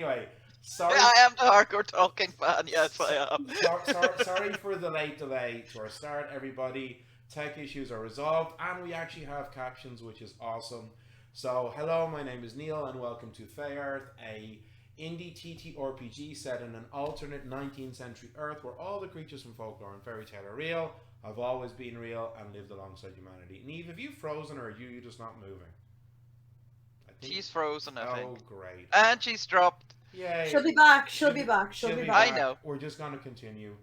Anyway, sorry. I am the hardcore talking fan. Yes, I am. Sorry for the late delay to our start, everybody. Tech issues are resolved, and we actually have captions, which is awesome. So, hello, my name is Neil, and welcome to Fey Earth, a indie TTRPG set in an alternate 19th century Earth where all the creatures from folklore and fairy tale are real, have always been real, and lived alongside humanity. Neve, have you frozen, or are you just not moving? I think. She's frozen, I think. Oh, great. And she's dropped. Yay. She'll be back. She'll be back. She'll be back. I know. We're just going to continue.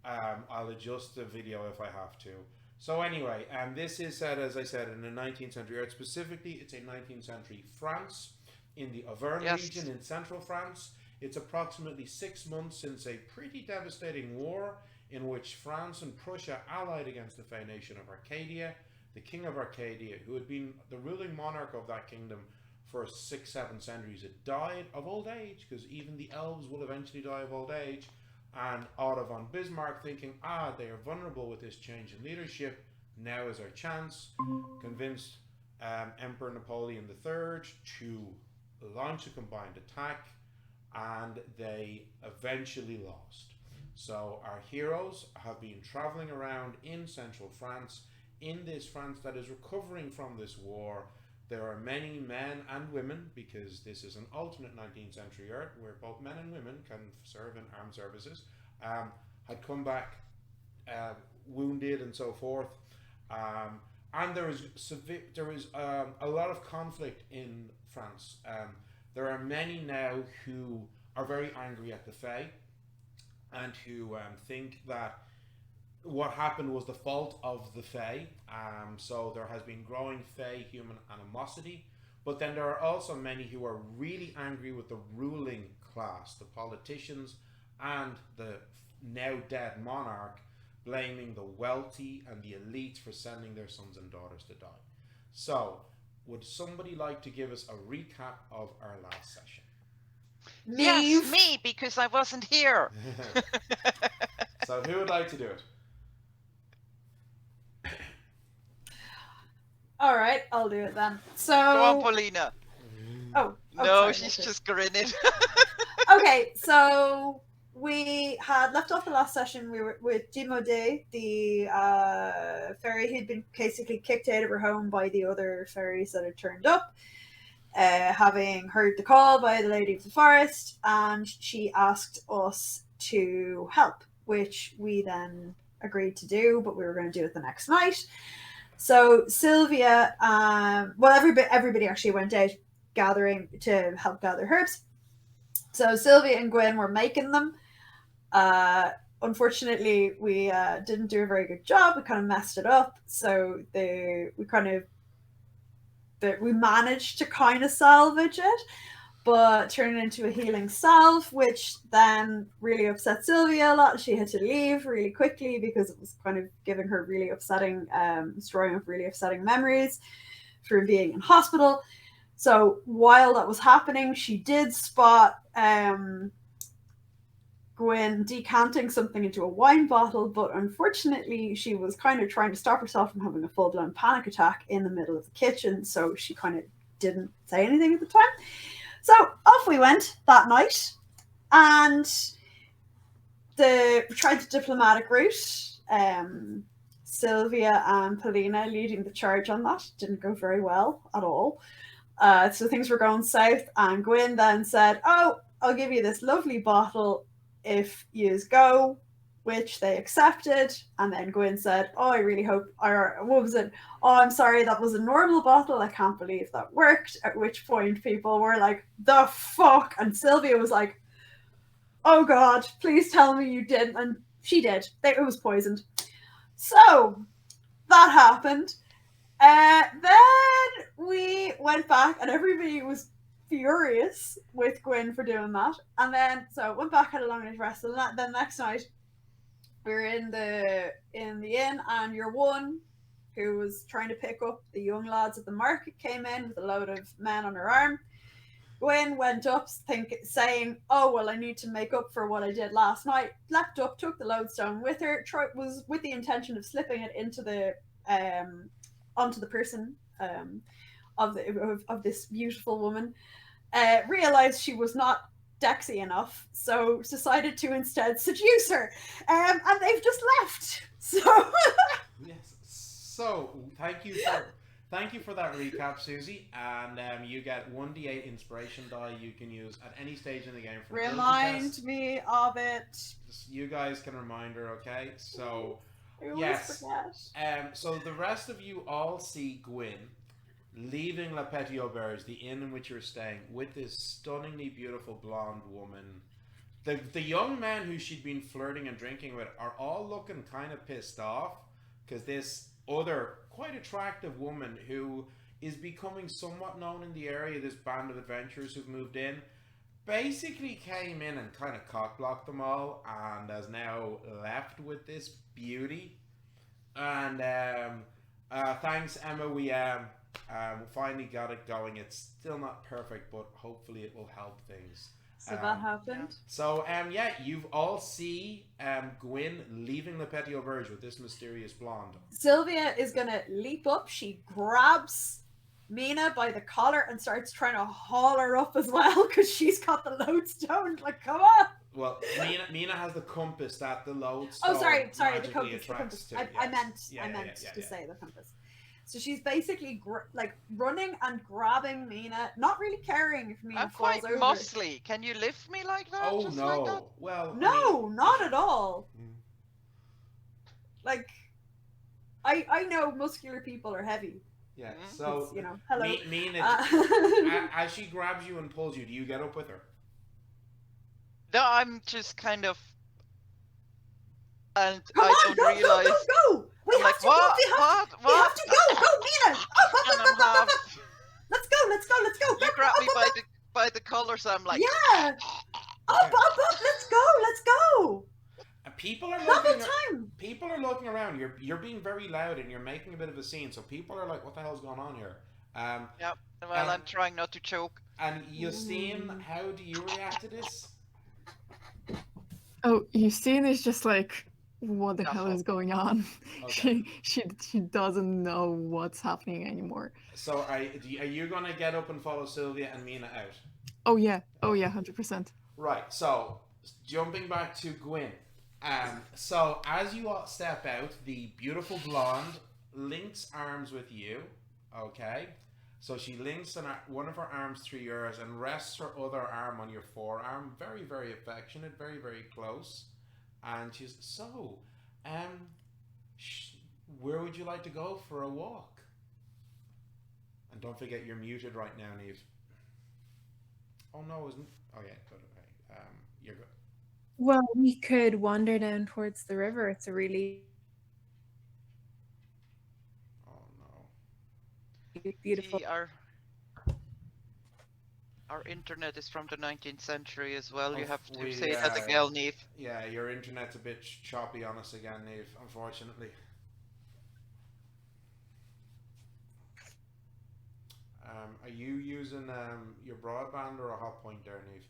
I'll adjust the video if I have to. So anyway, this is set, as I said, in the 19th century Earth. Specifically, it's a 19th century France in the Auvergne region in central France. It's approximately 6 months since a pretty devastating war in which France and Prussia allied against the Fey nation of Arcadia. The king of Arcadia, who had been the ruling monarch of that kingdom for 6-7 centuries, had died of old age, because even the elves will eventually die of old age. And Otto von Bismarck, thinking, they are vulnerable with this change in leadership, now is our chance, convinced Emperor Napoleon III to launch a combined attack, and they eventually lost. So our heroes have been traveling around in central France, in this France that is recovering from this war. There are many men and women, because this is an alternate 19th century Earth where both men and women can serve in armed services, had come back wounded and so forth. And there is a lot of conflict in France. There are many now who are very angry at the Fae, and who think that what happened was the fault of the Fae. So there has been growing Fae-human animosity. But then there are also many who are really angry with the ruling class, the politicians and the now dead monarch, blaming the wealthy and the elites for sending their sons and daughters to die. So, would somebody like to give us a recap of our last session? Yes, me, because I wasn't here. So who would like to do it? All right, I'll do it then. So go on, Paulina. Oh no, sorry, she's just grinning. Okay, so we had left off the last session. We were with Dimode, the fairy who'd been basically kicked out of her home by the other fairies that had turned up, having heard the call by the Lady of the Forest, and she asked us to help, which we then agreed to do, but we were going to do it the next night. So Sylvia, everybody actually went out gathering to help gather herbs. So Sylvia and Gwynn were making them. Unfortunately, we didn't do a very good job. We kind of messed it up. So we managed to kind of salvage it, but turned it into a healing salve, which then really upset Sylvia a lot. She had to leave really quickly because it was kind of giving her really upsetting, storing up really upsetting memories from being in hospital. So while that was happening, she did spot Gwynn decanting something into a wine bottle, but unfortunately she was kind of trying to stop herself from having a full-blown panic attack in the middle of the kitchen, so she kind of didn't say anything at the time. So off we went that night, and we tried the diplomatic route. Sylvia and Paulina leading the charge on that didn't go very well at all. So things were going south, and Gwynn then said, I'll give you this lovely bottle if yous go, which they accepted. And then Gwynn said, I really hope, or what was it? I'm sorry, that was a normal bottle. I can't believe that worked. At which point people were like, the fuck? And Sylvia was like, oh God, please tell me you didn't. And she did. It was poisoned. So that happened. Then we went back, and everybody was furious with Gwynn for doing that. And then, so went back, had a long night rest, and then next night we were in the inn, and your one, who was trying to pick up the young lads at the market, came in with a load of men on her arm. Gwynn went up saying, oh, well, I need to make up for what I did last night. Leapt up, took the lodestone with her, was with the intention of slipping it into the onto the person of this beautiful woman. Realized she was not Dexy enough, so decided to instead seduce her. And they've just left. So Yes. So thank you for that recap, Susie. And you get 1d8 inspiration die you can use at any stage in the game for remind me of it. You guys can remind her, okay? So I always yes. forget. So the rest of you all see Gwynn leaving La Petite Auberge, the inn in which you're staying, with this stunningly beautiful blonde woman. The young men who she'd been flirting and drinking with are all looking kind of pissed off because this other quite attractive woman who is becoming somewhat known in the area, this band of adventurers who've moved in, basically came in and kind of cock-blocked them all and has now left with this beauty. And thanks, Emma, we finally got it going. It's still not perfect, but hopefully it will help things. So that happened. Yeah. So yeah, you've all see Gwynn leaving the Petite Auberge with this mysterious blonde. Sylvia is gonna leap up. She grabs Mina by the collar and starts trying to haul her up as well because she's got the lodestone. Like, come on. Well, Mina has the compass that the lodestone. Oh, sorry, the compass. I meant to say the compass. So she's basically like running and grabbing Mina, not really caring if Mina falls over. I'm quite muscly. Can you lift me like that? Oh just no! Like that? Well, no, not at all. Like, I know muscular people are heavy. Yeah. So you know, hello. Mina, as she grabs you and pulls you, do you get up with her? No, I'm just kind of, and Come I on, don't realize. Go! We have to go! We have to go! Go, Mina! Up! Let's go! You grab me by the collar, so I'm like, yeah! Up! Let's go! People are looking around. You're being very loud and you're making a bit of a scene, so people are like, "What the hell's going on here?" Yep. Well, I'm trying not to choke. And Justine, how do you react to this? Oh, Justine is just like, what the hell is going on? Okay. She doesn't know what's happening anymore. So are you gonna get up and follow Sylvia and Mina out? Oh yeah, 100%. Right. So jumping back to Gwynn. So as you all step out, the beautiful blonde links arms with you. Okay. So she links one of her arms through yours and rests her other arm on your forearm. Very, very affectionate, very, very close. And she's, so, where would you like to go for a walk? And don't forget you're muted right now, Neve. Oh no, isn't? Oh yeah, good. Okay. You're good. Well, we could wander down towards the river. It's a really beautiful. See, our internet is from the 19th century as well. You have to say that again, Neve. Yeah, your internet's a bit choppy on us again, Neve, unfortunately. Are you using your broadband or a hot point there, Neve?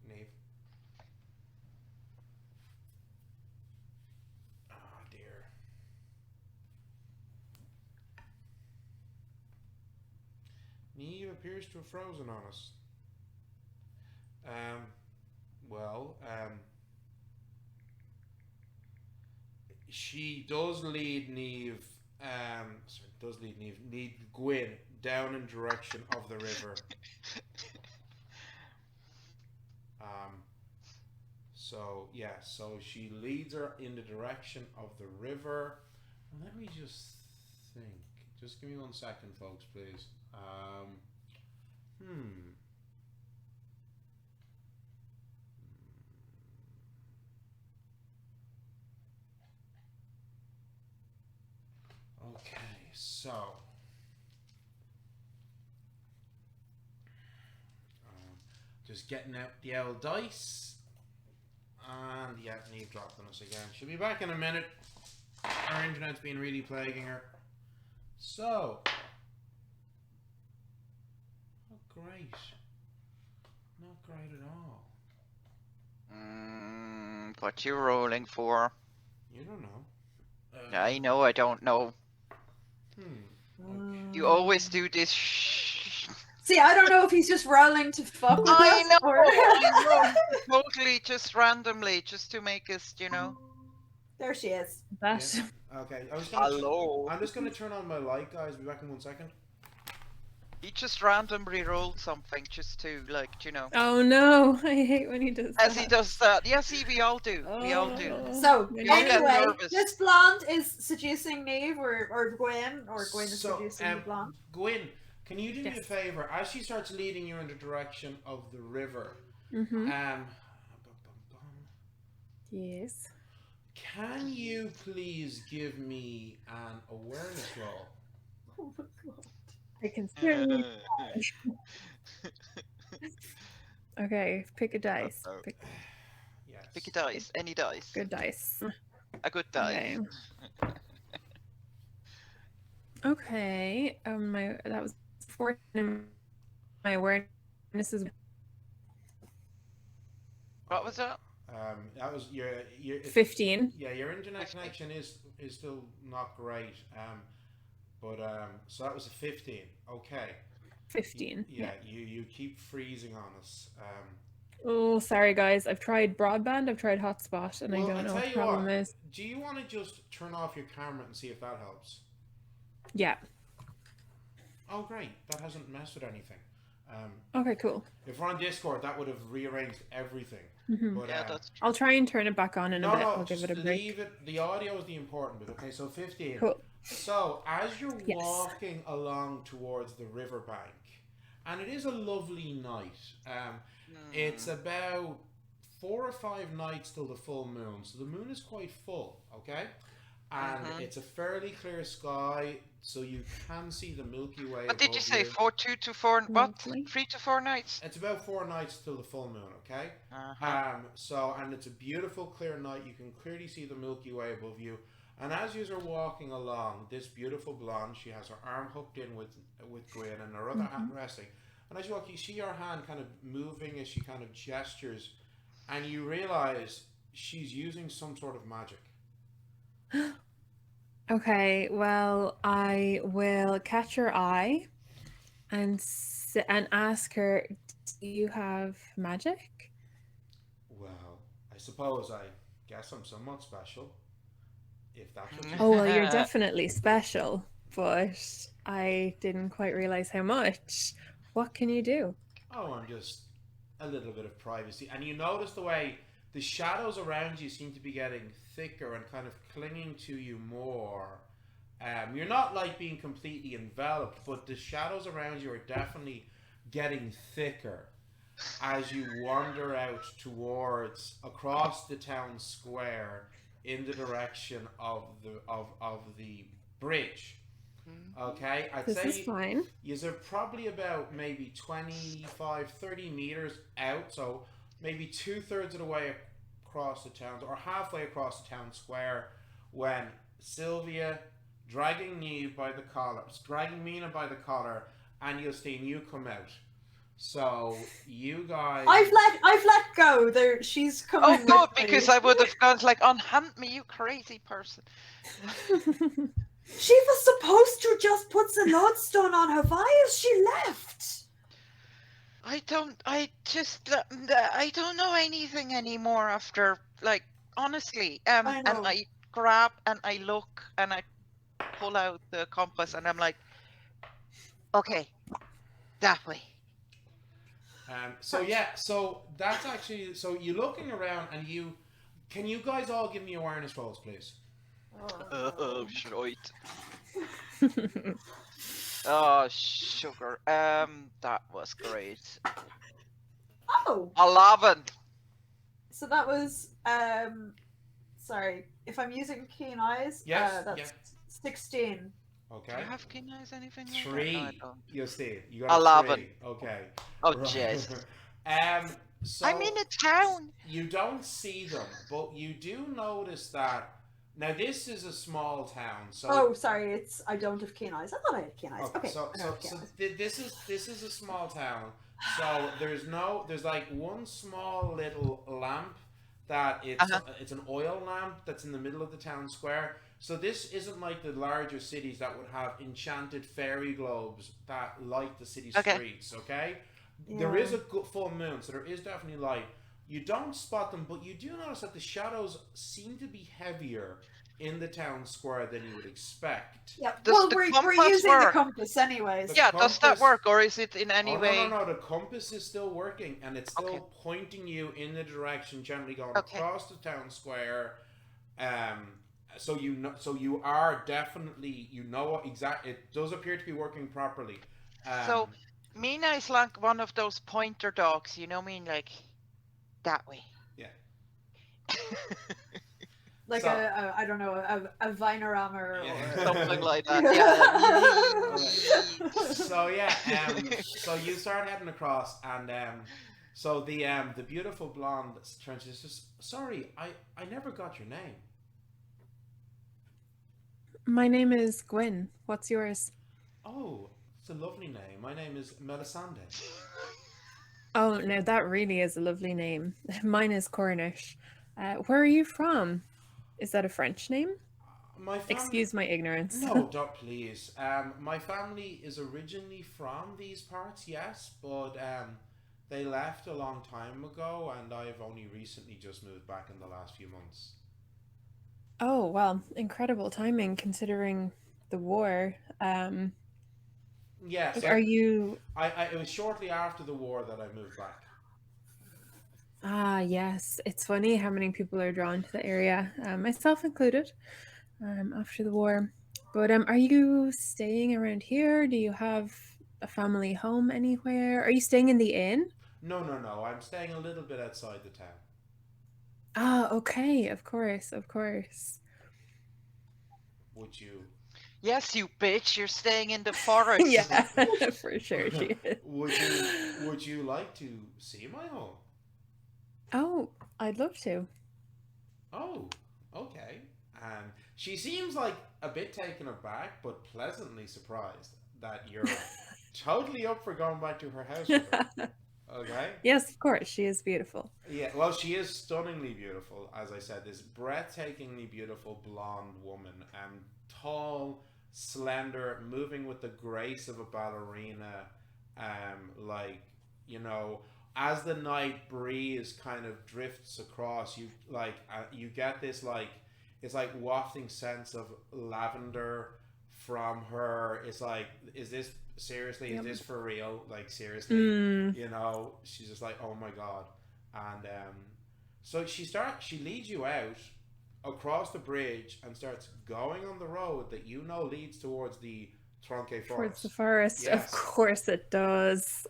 Neve? Oh dear. Neve appears to have frozen on us. She does lead Neve, lead Gwynn down in direction of the river. So yeah, so she leads her in the direction of the river. Let me just think. Just give me 1 second, folks, please. Okay, so just getting out the old dice, and yeah, Neve dropped on us again. She'll be back in a minute. Our internet's been really plaguing her. So, not great. Not great at all. What you rolling for? You don't know. I know, I don't know. You always do this. See, I don't know if he's just rolling to fuck with I us know, or... I know. Totally, just randomly, just to make us, you know. There she is. That. Yeah. Okay, Hello. I'm just gonna turn on my light, guys. Be back in 1 second. He just randomly rolled something just to, like, you know. Oh no! I hate when he does As that. he does that. Yeah, see, we all do. We all do. Oh. So, You don't get anyway, nervous. this blonde is seducing Neve or Gwyn, or Gwyn is So, seducing the blonde. Gwyn, can you do me a Yes. favor? As she starts leading you in the direction of the river, Mm-hmm. Yes. Can you please give me an awareness roll? Oh my god. I can certainly. Okay, pick a dice. Uh-oh. Yes. Pick a dice, any dice. Good dice. A good dice. Okay. Okay. That was 14. My awareness is What was that? That was your 15. Yeah, your internet connection is still not great. So that was a 15. Okay. 15. You keep freezing on us. Oh, sorry guys. I've tried broadband, I've tried hotspot, and I don't know what the problem is. Do you want to just turn off your camera and see if that helps? Yeah. Oh, great. That hasn't messed with anything. Okay, cool. If we're on Discord, that would have rearranged everything. Mm-hmm. But, Yeah, that's true. I'll try and turn it back on in a bit. I'll give just it a break. leave it. The audio is the important bit. Okay, so 15. Cool. So as you're Yes. walking along towards the riverbank, and it is a lovely night. It's about 4 or 5 nights till the full moon, so the moon is quite full. Okay, and it's a fairly clear sky, so you can see the Milky Way. What did you above say? 2 to 4? What? Lovely. 3 to 4 nights? It's about 4 nights till the full moon. Okay. And it's a beautiful clear night. You can clearly see the Milky Way above you. And as you are walking along, this beautiful blonde, she has her arm hooked in with Gwyn and her other hand resting. And as you walk, you see her hand kind of moving as she kind of gestures, and you realize she's using some sort of magic. Okay, well, I will catch her eye and ask her, do you have magic? Well, I suppose I guess I'm somewhat special. If that's what you Oh, well, you're definitely special, but I didn't quite realize how much. What can you do? Oh, I'm just a little bit of privacy. And you notice the way the shadows around you seem to be getting thicker and kind of clinging to you more. You're not like being completely enveloped, but the shadows around you are definitely getting thicker as you wander out towards across the town square in the direction of the bridge. Okay, I'd This say is fine. you're probably about maybe 25-30 meters out, so maybe 2/3 of the way across the town, or halfway across the town square, when Sylvia, dragging Mina by the collar, and Justine, you come out. So you guys, I've let go. There, she's coming. Oh, good, with me. because I would have gone like, unhand me, you crazy person. She was supposed to just put the lodestone on her vials. She left. I don't know anything anymore after, like, honestly. I And know. I grab and I look and I pull out the compass and I'm like, okay, that way. so that's actually, so you're looking around, and can you guys all give me awareness rolls, please? Oh, shite. Oh, sugar. That was great. Oh, 11. so that was sorry. If I'm using keen eyes, Yes, that's yes. 16. Do Okay. you have keen eyes, anything like that? 3. No, I don't. Justine, you got 11. 3. Okay. Oh, Right. jeez. So I'm in a town. you don't see them, but you do notice that. Now this is a small town, so. Oh, sorry. I don't have keen eyes. I thought I had keen eyes. Okay. So, I don't have keen eyes. this is a small town. So there's like one small little lamp that it's an oil lamp that's in the middle of the town square. So this isn't like the larger cities that would have enchanted fairy globes that light the city Okay. streets. Okay, there Yeah. is a good full moon, so there is definitely light. You don't spot them, but you do notice that the shadows seem to be heavier in the town square than you would expect. Yeah. Does Well, the we're compass using the work? compass anyways. The Yeah, does that compass- work, or is it in any Oh no way? no no! The compass is still working, and it's still Okay. pointing you in the direction generally going Okay. across the town square. So you know, so you are definitely what exact. It does appear to be working properly. So Mina is like one of those pointer dogs, you know what I mean? Like that way. Yeah. Like So- I don't know, a Vinorama or Yeah. Something like that. Yeah. So yeah, so you start heading across, and so the beautiful blonde turns to says, "Sorry, I never got your name." My name is Gwynn. What's yours? Oh, it's a lovely name. My name is Melisande. Oh, no, that really is a lovely name. Mine is Cornish. Where are you from? Is that a French name? My family. Excuse my ignorance. No, don't please. My family is originally from these parts, yes, but they left a long time ago, and I've only recently just moved back in the last few months. Oh, well, incredible timing considering the war. Yes, Are you... it was shortly after the war that I moved back. Ah, yes. It's funny how many people are drawn to the area, myself included, after the war. But are you staying around here? Do you have a family home anywhere? Are you staying in the inn? No, no, no. I'm staying a little bit outside the town. Ah, okay. Of course, of course. Would you? Yes, you bitch, you're staying in the forest. Yeah, for sure she is. Would you like to see my home? Oh, I'd love to. Oh, okay. And she seems like a bit taken aback, but pleasantly surprised that you're totally up for going back to her house with her. Okay? Yes, of course. She is beautiful. Yeah, well, she is stunningly beautiful, as I said. This breathtakingly beautiful blonde woman, tall, slender, moving with the grace of a ballerina, like, you know, as the night breeze kind of drifts across, you like you get this like it's like wafting sense of lavender from her. It's like, is this seriously? Yep. Is this for real? Like seriously, Mm. you know? She's just like, oh my god, and so she leads you out across the bridge and starts going on the road that you know leads towards the Tronque Towards Forest. the forest. Yes. Of course it does.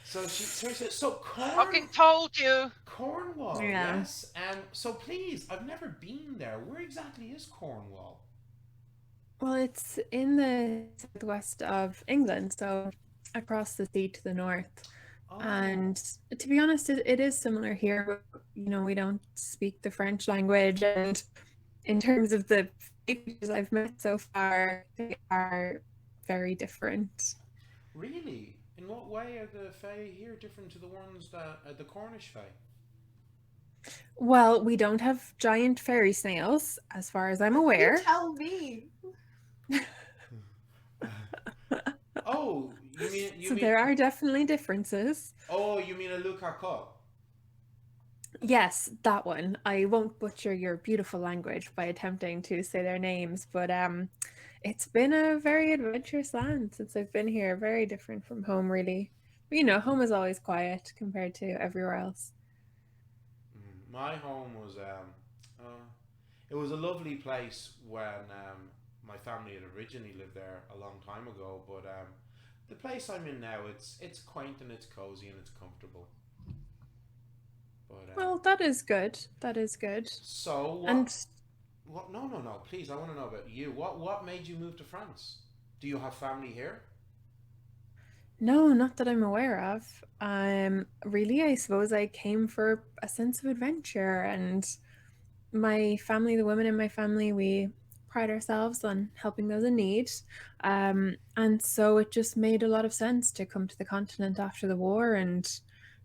So she says, so Fucking told you. Cornwall, Yeah. yes. So please, I've never been there. Where exactly is Cornwall? Well, it's in the southwest of England, so across the sea to the north. Oh, And to be honest, it is similar here. But, you know, we don't speak the French language, and in terms of the speakers I've met so far, they are very different. really? In what way are the Fey here different to the ones that are the Cornish Fey? Well, we don't have giant fairy snails, as far as I'm aware. You tell me. Oh, you So mean? there are definitely differences. Oh, you mean a Lucaco? Yes, that one. I won't butcher your beautiful language by attempting to say their names, but it's been a very adventurous land since I've been here. Very different from home, really. But, you know, home is always quiet compared to everywhere else. My home was it was a lovely place when my family had originally lived there a long time ago. But the place I'm in now, it's quaint and it's cozy and it's comfortable. But Well, that is good. That is good. so And what? No, no, no. Please, I want to know about you. What made you move to France? Do you have family here? no, not that I'm aware of. Really, I suppose I came for a sense of adventure, and my family, the women in my family, we pride ourselves on helping those in need. And so it just made a lot of sense to come to the continent after the war and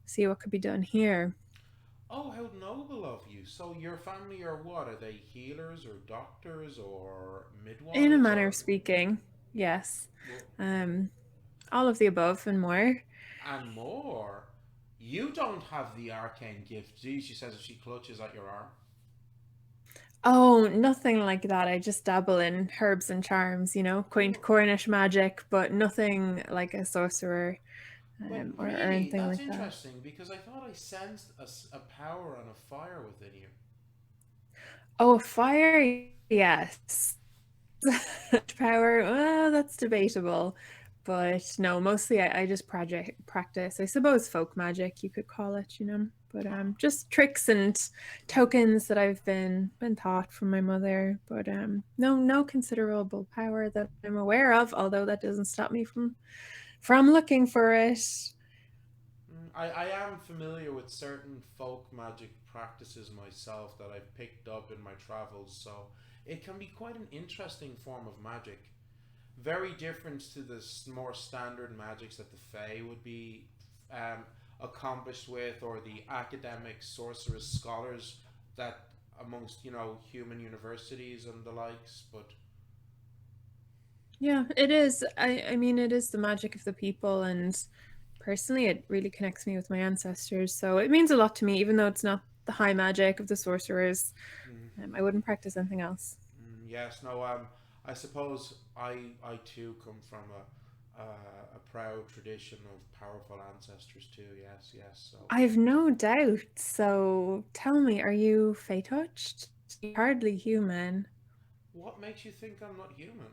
see what could be done here. Oh, how noble of you. So your family are what? Are they healers or doctors or midwives? In a manner or... of speaking, yes. Well, All of the above and more. and more. You don't have the arcane gift, do you? She says as she clutches at your arm. Oh, nothing like that. I just dabble in herbs and charms, quaint Cornish magic, but nothing like a sorcerer But or really, anything that's like that. interesting because I thought I sensed a power and a fire within you. Oh, fire, yes. Power, well, that's debatable. But no, mostly I just practice, I suppose, folk magic, you could call it, But just tricks and tokens that I've been taught from my mother. But no considerable power that I'm aware of, although that doesn't stop me from looking for it. I am familiar with certain folk magic practices myself that I've picked up in my travels, so it can be quite an interesting form of magic. Very different to the more standard magics that the Fey would be accomplished with, or the academic sorcerers scholars that amongst human universities and the likes. But Yeah, it is. I mean, it is the magic of the people, and personally, it really connects me with my ancestors. So it means a lot to me, even though it's not the high magic of the sorcerers. I wouldn't practice anything else. yes, no, I suppose I too come from a proud tradition of powerful ancestors too. Yes, yes. So I've no doubt. So tell me, are you Fey touched? You're hardly human. what makes you think I'm not human?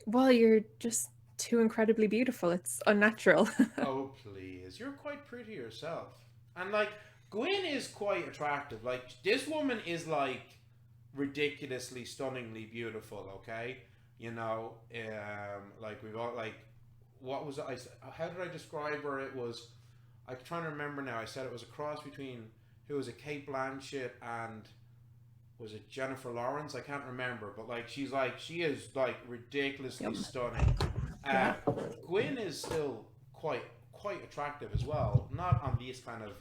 Well, you're just too incredibly beautiful. It's unnatural. Oh, please. You're quite pretty yourself. And, like, Gwynn is quite attractive. Like, this woman is, like, ridiculously, stunningly beautiful, okay? Like, we've got, like, what was it? How did I describe her? It was, I'm trying to remember now. I said it was a cross between, who was it, Kate Blanchett and, was it Jennifer Lawrence? I can't remember. But, like, she is, like, ridiculously stunning. Yeah. Gwyn is still quite attractive as well. Not on this kind of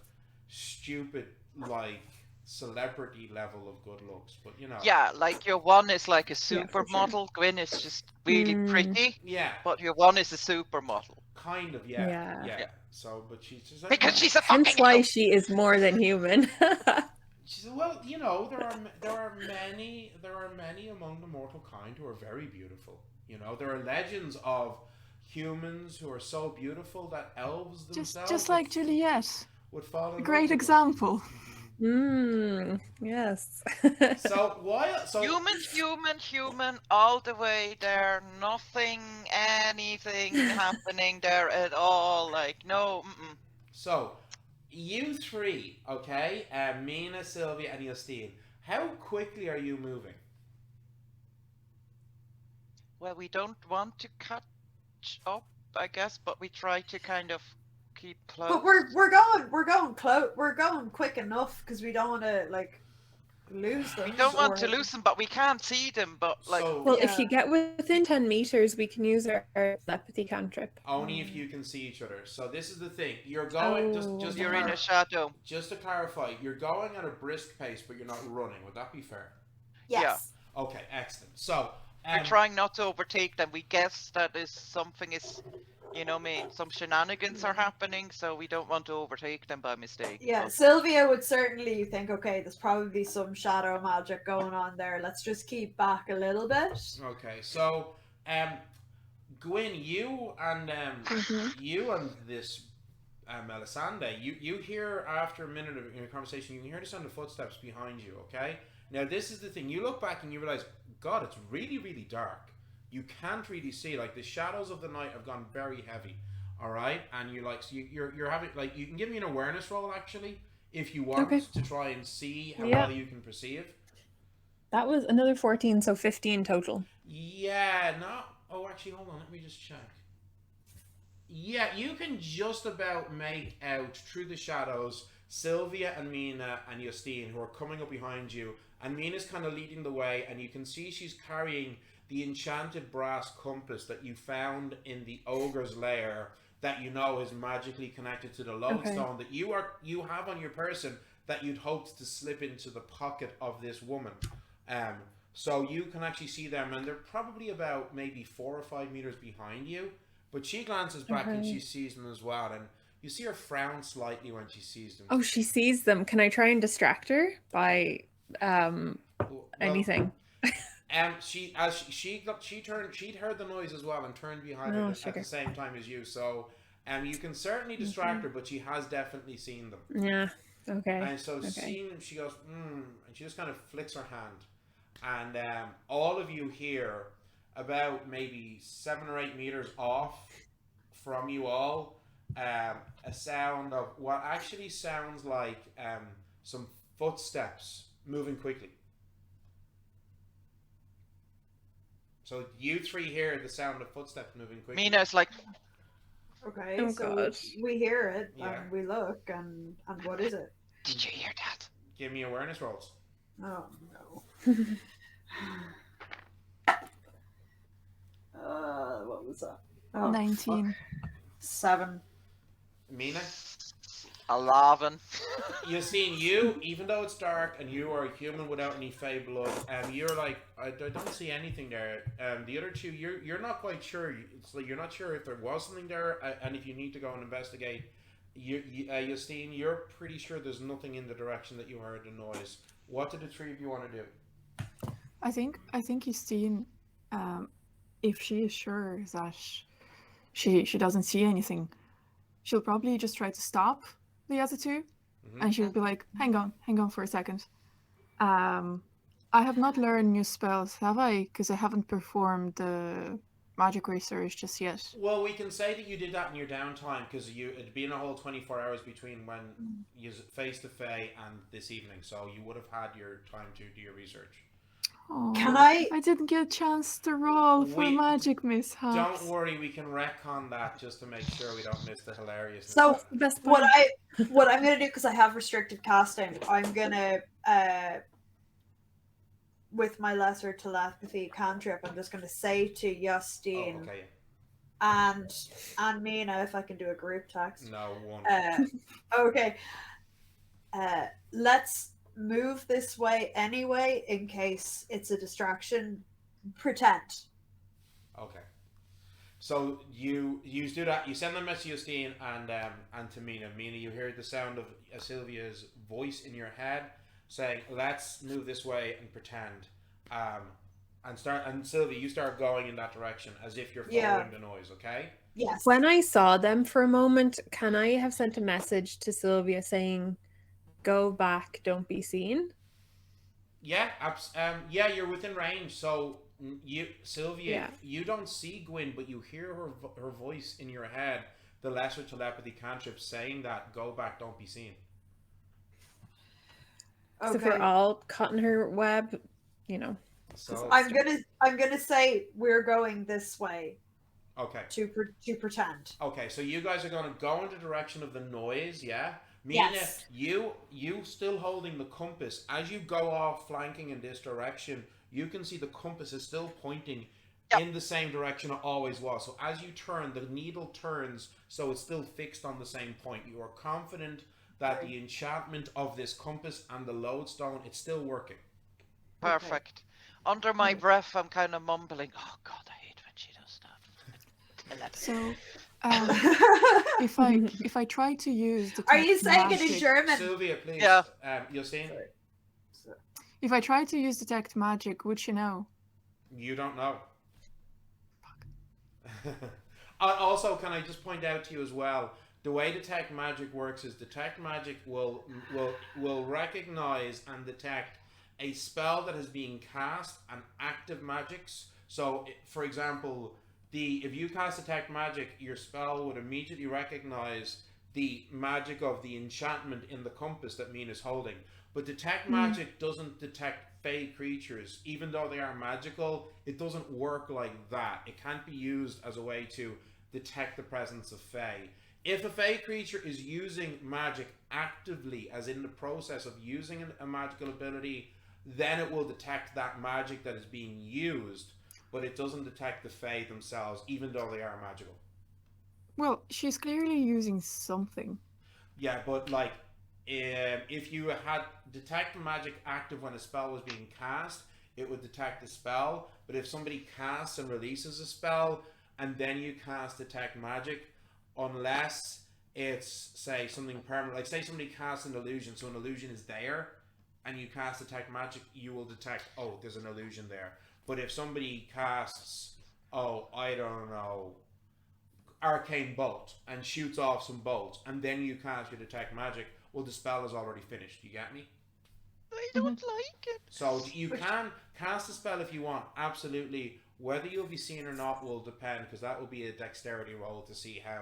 stupid like celebrity level of good looks, but Yeah, like your one is like a Yeah, for sure. supermodel. Gwyn is just really pretty, yeah, but your one is a supermodel. kind of Yeah. Yeah. So, but she's just like, Because she's a Hence fucking why elf. she is more than human. she's well, there are many among the mortal kind who are very beautiful. There are legends of humans who are so beautiful that elves themselves Just like Juliet. would fall in A love great with them. example. Yes. So why? So Human, all the way there. Nothing, anything happening there at all. Like, no. So, you three, okay? Mina, Sylvia, and Justine. How quickly are you moving? Well, we don't want to catch up, I guess, but we try to kind of keep close. But we're going close. We're going quick enough because we don't want to like lose them. We don't want to lose them, but we can't see them. But like, So, Well, if you get within 10 meters, we can use our telepathy cantrip. only if you can see each other. So this is the thing. You're going just you're in a shadow. Just to clarify, you're going at a brisk pace, but you're not running. Would that be fair? Yes. Okay, excellent. So We're trying not to overtake them. We guess that something is, some shenanigans are happening, so we don't want to overtake them by mistake. Yeah, But Sylvia would certainly think, okay, there's probably some shadow magic going on there. Let's just keep back a little bit. Okay, so Gwyn, you and this Melisande, you hear after a minute of in a conversation, you can hear the sound of footsteps behind you. Okay, now this is the thing. You look back and you realize, God, it's really, really dark. You can't really see. Like the shadows of the night have gone very heavy. All right, and you're like, so you're having like you can give me an awareness roll actually if you want to try and see how well you can perceive. That was another 14, so 15 total. Yeah, no. Oh, actually, hold on. Let me just check. Yeah, you can just about make out through the shadows Sylvia and Mina and Justine who are coming up behind you. And Mina's kind of leading the way, and you can see she's carrying the enchanted brass compass that you found in the ogre's lair that you know is magically connected to the lodestone that you have on your person that you'd hoped to slip into the pocket of this woman. So you can actually see them, and they're probably about maybe 4 or 5 meters behind you. But she glances back and she sees them as well, and you see her frown slightly when she sees them. Oh, she sees them. Can I try and distract her by anything? She'd heard the noise as well and turned behind her at the same time as you. So, you can certainly distract her, but she has definitely seen them. Yeah. Okay. And so seeing them, she goes, and she just kind of flicks her hand, and all of you hear about maybe 7 or 8 meters off from you all, a sound of what actually sounds like some footsteps moving quickly. So you 3 hear the sound of footsteps moving quickly. Mina's like, Okay, Oh, so God. we hear it, Yeah. and we look, and what is it? did you hear that? Give me awareness rolls. Oh, no. What was that? Oh, 19. fuck. 7. Mina, 11. you've seen even though it's dark and you are a human without any Fey blood, and you're like, I don't see anything there. The other 2, you're not quite sure. It's like you're not sure if there was something there, and if you need to go and investigate. Justine, you're pretty sure there's nothing in the direction that you heard the noise. What do the 3 of you want to do? I think Justine, if she is sure that she doesn't see anything, she'll probably just try to stop the other 2, and she'll be like, hang on for a second. I have not learned new spells, have I? Because I haven't performed the magic research just yet. Well, we can say that you did that in your downtime, because it'd been a whole 24 hours between when you faced the Fae and this evening, so you would have had your time to do your research. Oh, Can I didn't get a chance to roll for magic mishaps. Don't worry, we can retcon that just to make sure we don't miss the hilariousness. So Best what I'm gonna do, because I have restricted casting, I'm gonna with my lesser telepathy cantrip, I'm just gonna say to Justine and Mina, if I can do a group text. No, 1. Okay. Let's move this way anyway in case it's a distraction. Pretend. Okay. So you do that. You send them a message to Justine and to Mina. Mina, you hear the sound of Sylvia's voice in your head saying, "Let's move this way and pretend." And Sylvia, you start going in that direction as if you're following the noise. Okay. Yes. When I saw them for a moment, can I have sent a message to Sylvia saying, "Go back, don't be seen"? Yeah. You're within range. So Sylvia, you don't see Gwynn, but you hear her voice in your head, the lesser telepathy cantrip, saying that "Go back, don't be seen." So if we're all caught in her web, So I'm gonna say we're going this way. Okay. To pretend. Okay, so you guys are going to go in the direction of the noise, yeah? Mina, yes. you still holding the compass. As you go off flanking in this direction, you can see the compass is still pointing in the same direction it always was. So as you turn, the needle turns, so it's still fixed on the same point. You are confident that the enchantment of this compass and the lodestone, it's still working. Perfect. Under my breath, I'm kind of mumbling, "Oh God, I hate when she does that." So, if I try to use the Are you saying magic, it in German? Sylvia, please. Yeah. You're saying? If I try to use detect magic, would she know? You don't know. Also, can I just point out to you as well, the way detect magic works is detect magic will recognize and detect a spell that is being cast and active magics. So, for example, if you cast detect magic, your spell would immediately recognize the magic of the enchantment in the compass that Mina's holding. But detect magic doesn't detect Fey creatures. Even though they are magical, it doesn't work like that. It can't be used as a way to detect the presence of Fey. If a Fey creature is using magic actively, as in the process of using a magical ability, then it will detect that magic that is being used, but it doesn't detect the Fey themselves, even though they are magical. Well, she's clearly using something. Yeah, but like, if you had detect magic active when a spell was being cast, it would detect the spell. But if somebody casts and releases a spell, and then you cast detect magic, unless it's say something permanent, like say somebody casts an illusion, so an illusion is there, and you cast detect magic, you will detect, oh, there's an illusion there. But if somebody casts, oh, I don't know, arcane bolt and shoots off some bolts, and then you cast your detect magic, well, the spell is already finished. You get me? I don't like it. So you can cast a spell if you want, absolutely. Whether you'll be seen or not will depend, because that will be a dexterity roll to see how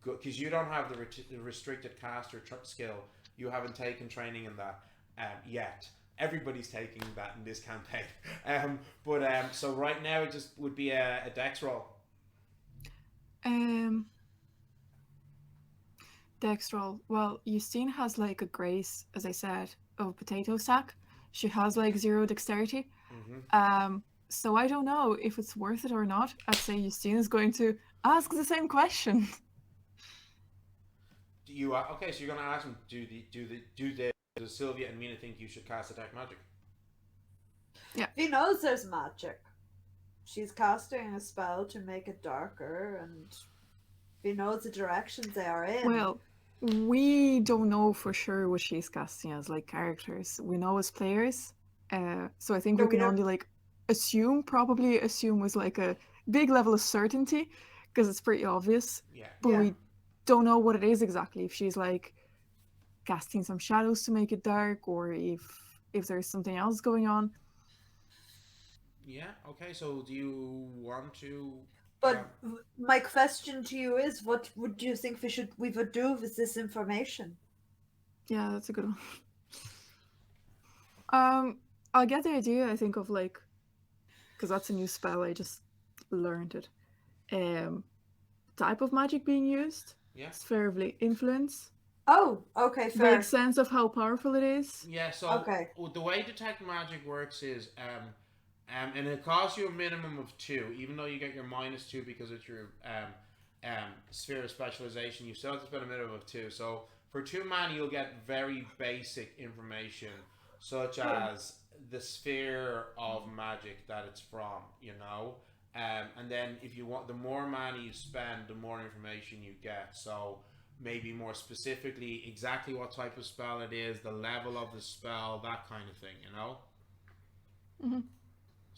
good. Because you don't have the restricted caster skill. You haven't taken training in that yet. Everybody's taking that in this campaign. So right now it just would be a dex roll. Dex roll. Well, Justine has like a grace, as I said, of potato sack. She has like 0 dexterity. So I don't know if it's worth it or not. I'd say Justine is going to ask the same question. Do you okay? So you're going to ask him, does Sylvia and Mina think you should cast attack magic? Yeah. He knows there's magic. She's casting a spell to make it darker, and he knows the directions they are in. Well, we don't know for sure what she's casting as like characters. We know as players. So I think But we can we don't- only like probably assume with like a big level of certainty, because it's pretty obvious. Yeah. But Yeah. we don't know what it is exactly. If she's like casting some shadows to make it dark, or if there's something else going on. Yeah. Okay. So do you want to? But my question to you is, what would you think we would do with this information? Yeah, that's a good one. I get the idea, I think, of like, because that's a new spell, I just learned it. Type of magic being used. Yeah. Sphere of influence. Oh, okay, fair. Vague sense of how powerful it is. Yeah. So Okay. the way detect magic works is and it costs you a minimum of 2, even though you get your -2 because it's your sphere of specialization. You still have to spend a minimum of 2. So for 2 mana, you'll get very basic information, such as the sphere of magic that it's from, you know. And then if you want, the more mana you spend, the more information you get. So maybe more specifically, exactly what type of spell it is, the level of the spell, that kind of thing, you know.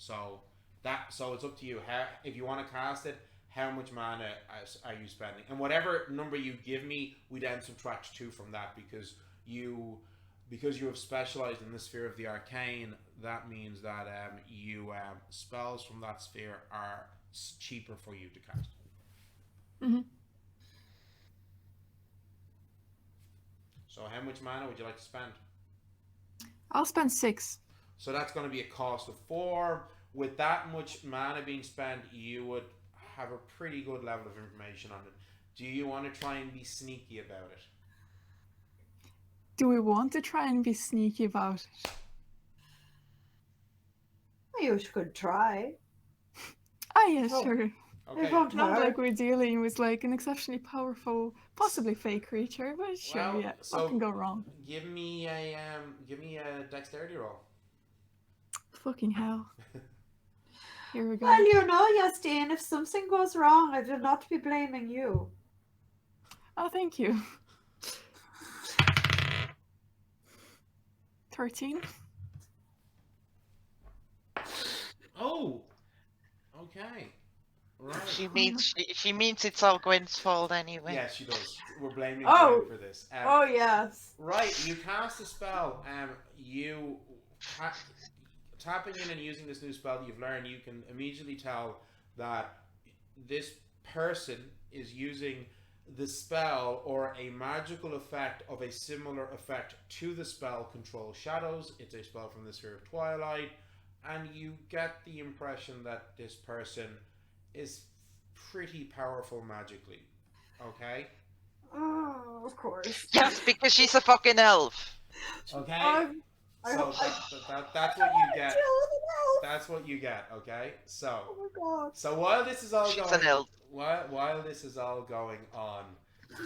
So it's up to you. How, if you want to cast it, how much mana are you spending? And whatever number you give me, we then subtract 2 from that, because you have specialized in the sphere of the arcane. That means that spells from that sphere are cheaper for you to cast. So how much mana would you like to spend? I'll spend 6. So that's going to be a cost of 4. With that much mana being spent, you would have a pretty good level of information on it. Do you want to try and be sneaky about it? Do we want to try and be sneaky about it? You could try. Yeah, Oh. sure. Okay. It won't Not hurt. like we're dealing with like an exceptionally powerful, possibly fake creature, but sure, Well, yeah, so- what can go wrong? Give me a dexterity roll. Fucking hell. Here we go. Well, you know, Justine, if something goes wrong, I will not be blaming you. Oh, thank you. 13. Oh. Okay. Right. She means it's all Gwyn's fault anyway. Yeah, she does. We're blaming Oh. Gwyn for this. Oh, yes. Right, you cast a spell. Tapping in and using this new spell that you've learned, you can immediately tell that this person is using the spell or a magical effect of a similar effect to the spell Control Shadows. It's a spell from the Sphere of Twilight, and you get the impression that this person is pretty powerful magically. Okay? Oh, of course. Yes, because she's a fucking elf. Okay? I So hope that's what you get. That's what you get. Okay. So. Oh my god. So while this is all She's going, an elf. while this is all going on,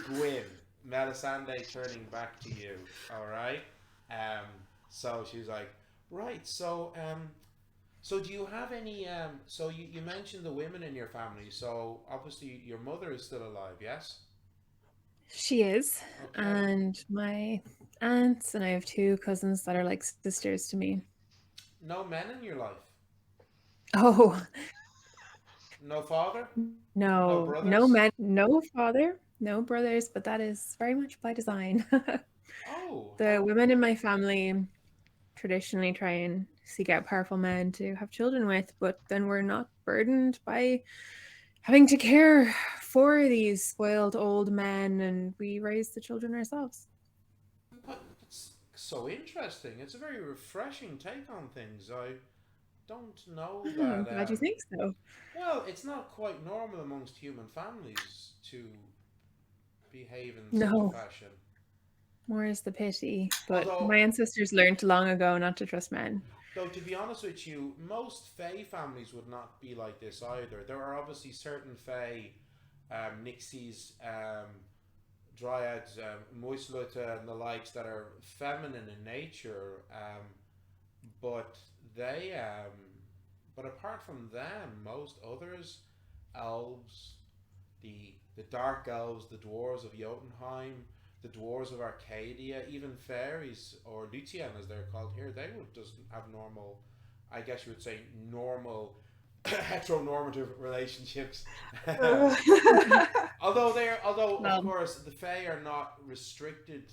Gwyn, Melisande turning back to you. All right. Um. So she's like, right. So do you have any? So you mentioned the women in your family. So obviously your mother is still alive. Yes. She is. Okay. And my aunts, and I have 2 cousins that are like sisters to me. No men in your life. Oh, No father. no, brothers? no men, no father, no brothers, but that is very much by design. Oh. The women in my family traditionally try and seek out powerful men to have children with, but then we're not burdened by having to care for these spoiled old men, and we raise the children ourselves. But it's so interesting. It's a very refreshing take on things. I don't know I'm that. glad you think so. Well, it's not quite normal amongst human families to behave in such a No. fashion. More is the pity, but Although- my ancestors learned long ago not to trust men. Though, to be honest with you, most Fey families would not be like this either. There are obviously certain Fey, Nixies, Dryads, Muisluta, and the likes that are feminine in nature, but they, but apart from them, most others, elves, the dark elves, the dwarves of Jotunheim, the dwarves of Arcadia, even fairies, or Luthien as they're called here, they would just have normal, I guess you would say normal heteronormative relationships. although of course the Fae are not restricted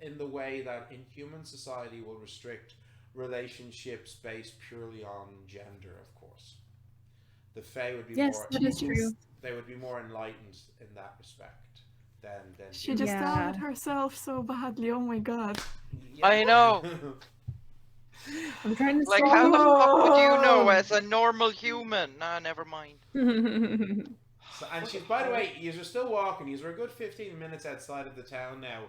in the way that in human society will restrict relationships based purely on gender, of course. The Fae would be more, that is true. they would be more enlightened in that respect than She just Yeah. doubted herself so badly. Oh my god. I know. I'm trying to Like, say. how the fuck would you know as a normal human? Nah, never mind. So, and she's, by the way, you're still walking. You're a good 15 minutes outside of the town now,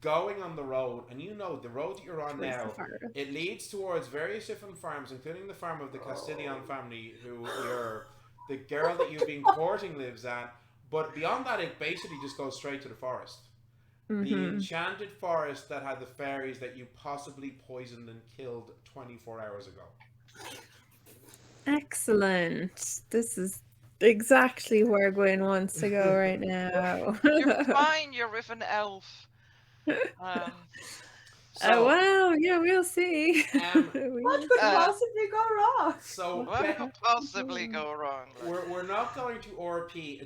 going on the road, and you know the road that you're on now, it leads towards various different farms, including the farm of the Castilian family, who the girl that you've been courting lives at. But beyond that, it basically just goes straight to the forest. The enchanted forest that had the fairies that you possibly poisoned and killed 24 hours ago. Excellent. This is exactly where Gwyn wants to go right now. You're fine, you're with an elf. Well, yeah, we'll see. What could possibly go wrong? So what could possibly go wrong? We're not going to RP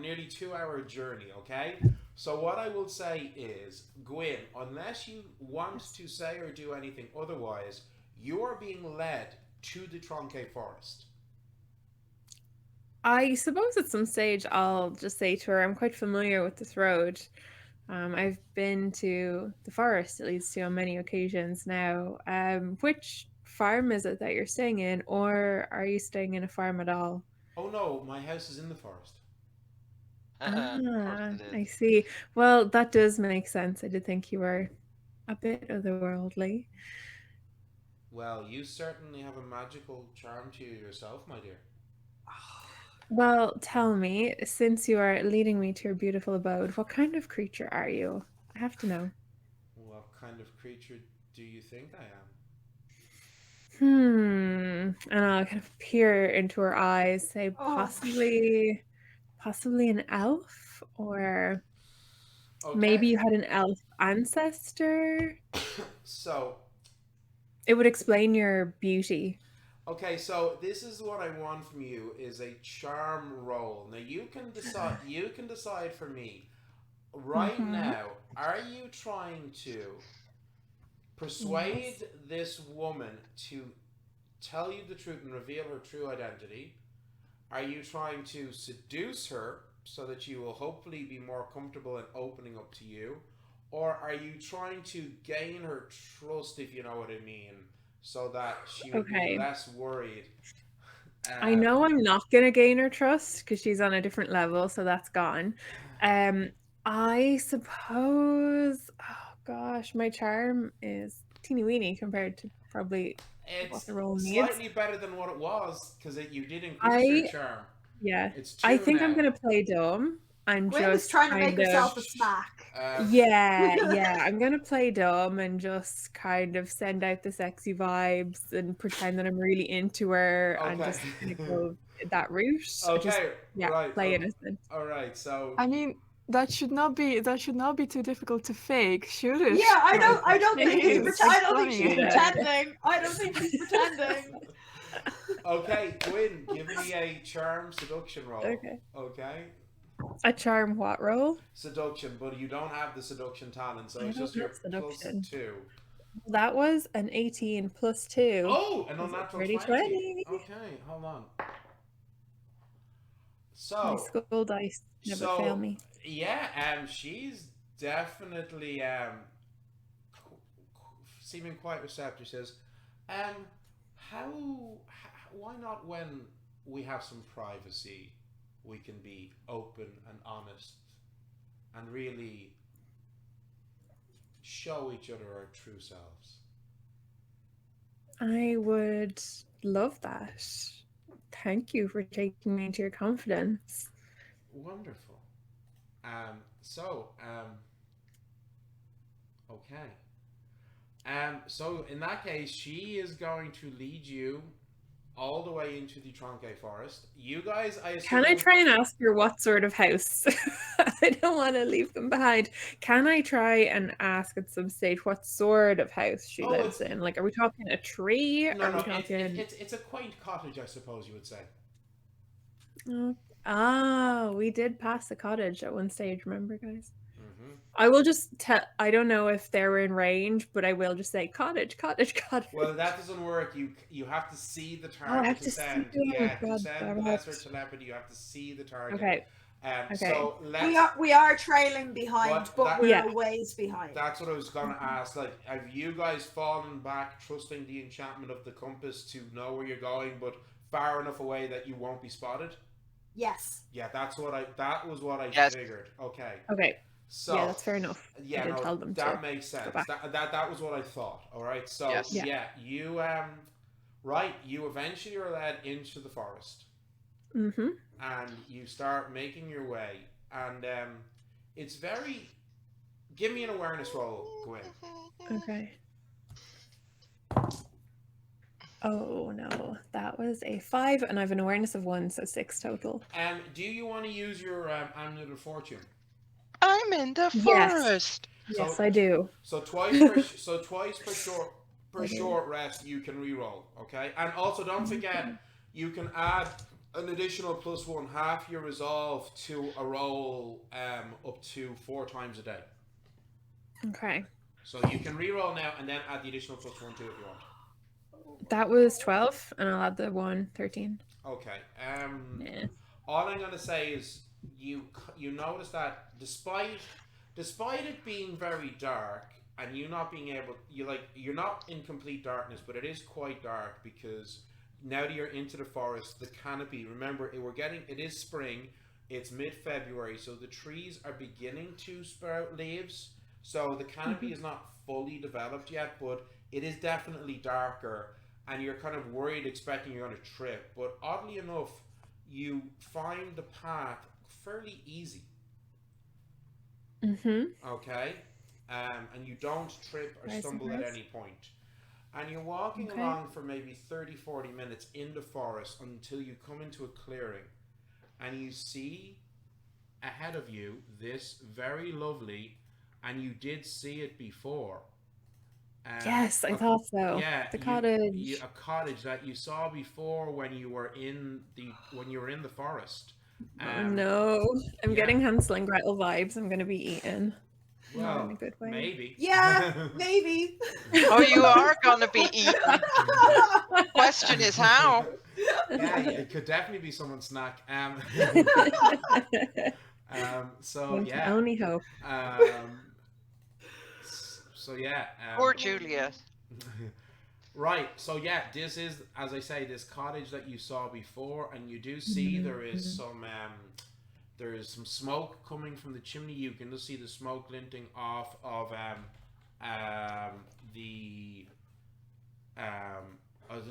nearly 2 hour journey, okay? So what I will say is, Gwyn, unless you want to say or do anything otherwise, you are being led to the Tronke Forest. I suppose at some stage I'll just say to her, I'm quite familiar with this road. I've been to the forest it leads to on many occasions now. Which farm is it that you're staying in, or are you staying in a farm at all? Oh no, my house is in the forest. I see. Well, that does make sense. I did think you were a bit otherworldly. Well, you certainly have a magical charm to you yourself, my dear. Well, tell me, since you are leading me to your beautiful abode, what kind of creature are you? I have to know. What kind of creature do you think I am? And I'll kind of peer into her eyes, say possibly an elf, or maybe you had an elf ancestor. So it would explain your beauty. Okay, so this is what I want from you is a charm roll. Now you can decide. You can decide for me right now. Are you trying to persuade this woman to tell you the truth and reveal her true identity? Are you trying to seduce her so that she will hopefully be more comfortable in opening up to you? Or are you trying to gain her trust, if you know what I mean, so that she would be less worried? I know I'm not going to gain her trust because she's on a different level, so that's gone. I suppose, oh gosh, my charm is teeny weeny compared to probably It's the role needs. slightly better than what it was because you did increase your charm. Yeah, It's 2 I think I'm now. gonna play dumb and Gwynn is just trying to make kind herself of a snack. yeah, I'm gonna play dumb and just kind of send out the sexy vibes and pretend that I'm really into her and Okay. just kind of go that route. Just Okay, right. play innocent. All right, so I mean, that should not be too difficult to fake, should it? Yeah, I don't think she's Jeez, I don't think she's funny. pretending. I don't think she's pretending. okay, Gwynn, give me a charm seduction roll. Okay. Okay. A charm what roll? Seduction, but you don't have the seduction talent, so I it's don't just your have seduction. +2. That was an 18 plus 2. Oh, an unnatural 20. 20. Okay, hold on. My So, skull dice never fail me. yeah, she's definitely seeming quite receptive. She says, why not when we have some privacy, we can be open and honest and really show each other our true selves. I would love that. Thank you for taking me into your confidence. Wonderful. Okay. So in that case, she is going to lead you all the way into the Tronque Forest. You guys, I assume... Can I try and ask her what sort of house? I don't want to leave them behind. Can I try and ask at some stage what sort of house she lives in? Like, are we talking a tree? No, are no, we talking... it's a quaint cottage, I suppose you would say. Oh, we did pass a cottage at one stage, remember, guys? Mm-hmm. I will just tell... I don't know if they're in range, but I will just say cottage, cottage, cottage. Well, that doesn't work. You have to see the target I have to to send. see it. To send lesser telepathy, you have to see the target. Okay. So we are trailing behind, but we're Yeah. a ways behind. That's what I was gonna ask. Like, have you guys fallen back, trusting the enchantment of the compass to know where you're going, but far enough away that you won't be spotted? Yes. Yeah, that was what I figured. Okay. Okay. So yeah, that's fair enough. Yeah, I did tell them that to makes sense. go back. That was what I thought. All right. So Yes. you you eventually are led into the forest. Mm-hmm. And you start making your way, and it's very... Give me an awareness roll, Gwynn. Okay. Oh no, that was a 5, and I have an awareness of 1, so 6 total. Do you want to use your amulet of fortune? I'm in the forest. Yes, I do. So twice per short rest you can reroll, okay? And also don't forget, you can add an additional +1, half your resolve to a roll up to 4 times a day. Okay. So you can reroll now and then add the additional +1 to it if you want. That was 12, and I'll add the 1, 13. Okay. Yeah. All I'm gonna say is you notice that despite it being very dark and you not being able, you're not in complete darkness, but it is quite dark because now that you're into the forest, the canopy, remember, it is spring, it's mid-February, so the trees are beginning to sprout leaves, so the canopy is not fully developed yet, but it is definitely darker, and you're kind of worried, expecting you're going to trip, but oddly enough, you find the path fairly easy. Okay? And you don't trip or stumble at any point. And you're walking along for maybe 30-40 minutes in the forest until you come into a clearing. And you see ahead of you this very lovely, and you did see it before. Yes, I thought so. Yeah, the cottage. A cottage that you saw before when you were in the forest. Oh no, I'm getting Hansel and Gretel vibes. I'm gonna be eaten. Well, in a good way. Maybe. Yeah, maybe. Oh, you are gonna be eaten. Question is how. Yeah, it could definitely be someone's snack. So yeah. Only hope. So yeah. Poor Juliet. Right. So yeah, this is, as I say, this cottage that you saw before, and you do see there is some smoke coming from the chimney. You can just see the smoke glinting off of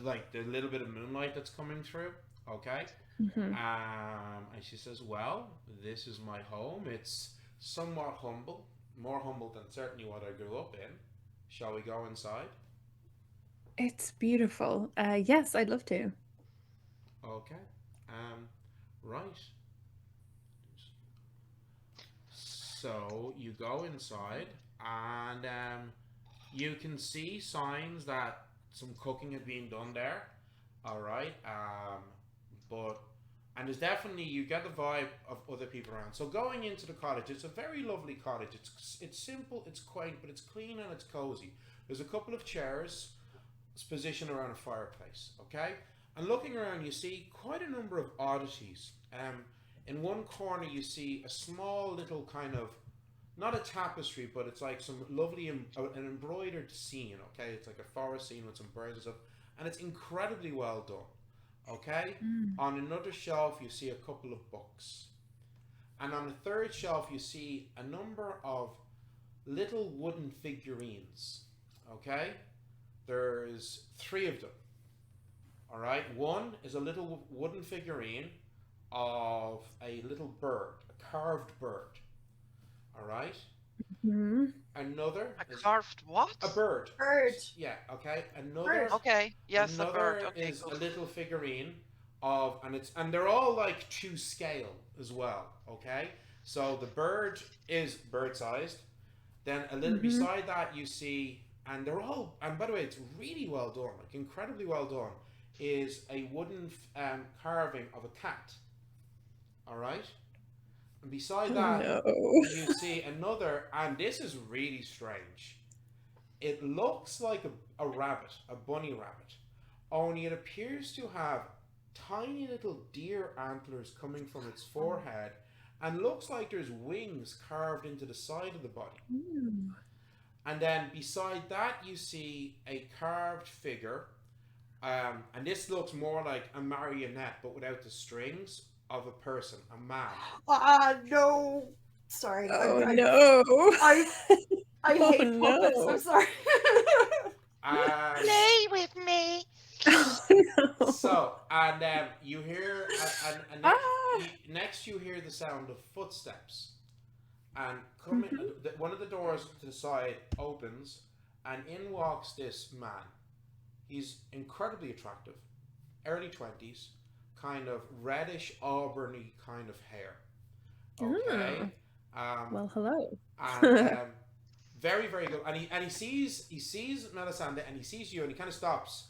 like the little bit of moonlight that's coming through. Okay. Mhm. And she says, "Well, this is my home. It's somewhat humble, more humble than certainly what I grew up in. Shall we go inside?" It's beautiful. Yes, I'd love to. Okay. Right. So you go inside, and you can see signs that some cooking had been done there. All right. But and there's definitely you get the vibe of other people around. So going into the cottage, it's a very lovely cottage. It's simple, it's quaint, but it's clean and it's cozy. There's a couple of chairs positioned around a fireplace. Okay. And looking around, you see quite a number of oddities. In one corner, you see a small little kind of not a tapestry, but it's like some lovely an embroidered scene. Okay, it's like a forest scene with some birds and stuff, and it's incredibly well done. Okay, Mm. on another shelf you see a couple of books, and on the third shelf you see a number of little wooden figurines. Okay, there's three of them. All right, one is a little wooden figurine of a little bird, a carved bird. All right. Mhm. Another A is carved what? a bird. Bird. Yeah. Okay. Bird. Okay, yes, a bird. Another Okay, is cool. a little figurine of, and they're all like to scale as well. Okay. So the bird is bird sized. Then a little Mhm. beside that you see, and they're all, and by the way, it's really well done, like incredibly well done. Is a wooden carving of a cat. All right. And beside Oh that, no. you see another, and this is really strange. It looks like a rabbit, a bunny rabbit, only it appears to have tiny little deer antlers coming from its forehead and looks like there's wings carved into the side of the body. Ooh. And then beside that, you see a carved figure, and this looks more like a marionette but without the strings of a person, a man. No. Sorry. Oh no. I Oh hate puppets. I'm no. sorry. Um, Play with me. Oh no. So, and you hear, and Ah. next you hear the sound of footsteps, and coming, Mhm. one of the doors to the side opens, and in walks this man. He's incredibly attractive, early 20s, kind of reddish auburny kind of hair. Ah. Okay, um, Well, hello. and very very good. And he sees Melisandre, and he sees you, and he kind of stops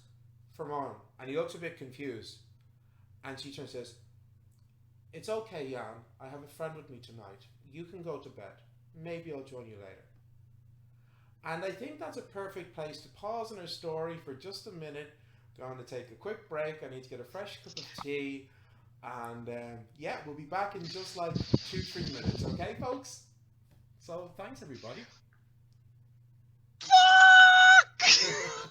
for a moment, and he looks a bit confused. And she turns and says, "It's okay, Jan. I have a friend with me tonight. You can go to bed. Maybe I'll join you later." And I think that's a perfect place to pause in our story for just a minute. Going to take a quick break. I need to get a fresh cup of tea. And yeah, we'll be back in just like 2-3 minutes. Okay, folks? So thanks, everybody. Fuck!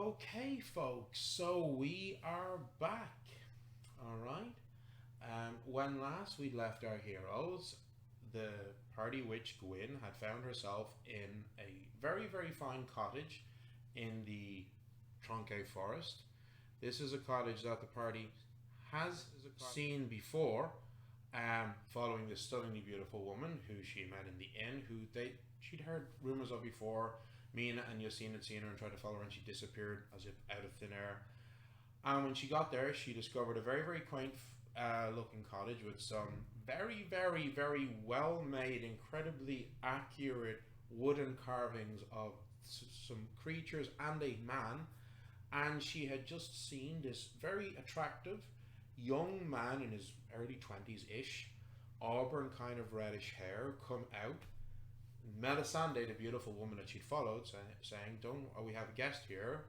Okay, folks, so we are back. All right. When last we left our heroes, the party witch Gwynn had found herself in a very, very fine cottage in the Tronque Forest. This is a cottage that the party has seen before, following this stunningly beautiful woman who she met in the inn, she'd heard rumors of before. Mina and Yassine had seen her and tried to follow her, and she disappeared as if out of thin air. And when she got there, she discovered a very, very quaint looking cottage with some very, very, very well made, incredibly accurate wooden carvings of some creatures and a man. And she had just seen this very attractive young man in his early 20s-ish, auburn kind of reddish hair, come out. Melisande, the beautiful woman that she'd followed, saying, we have a guest here.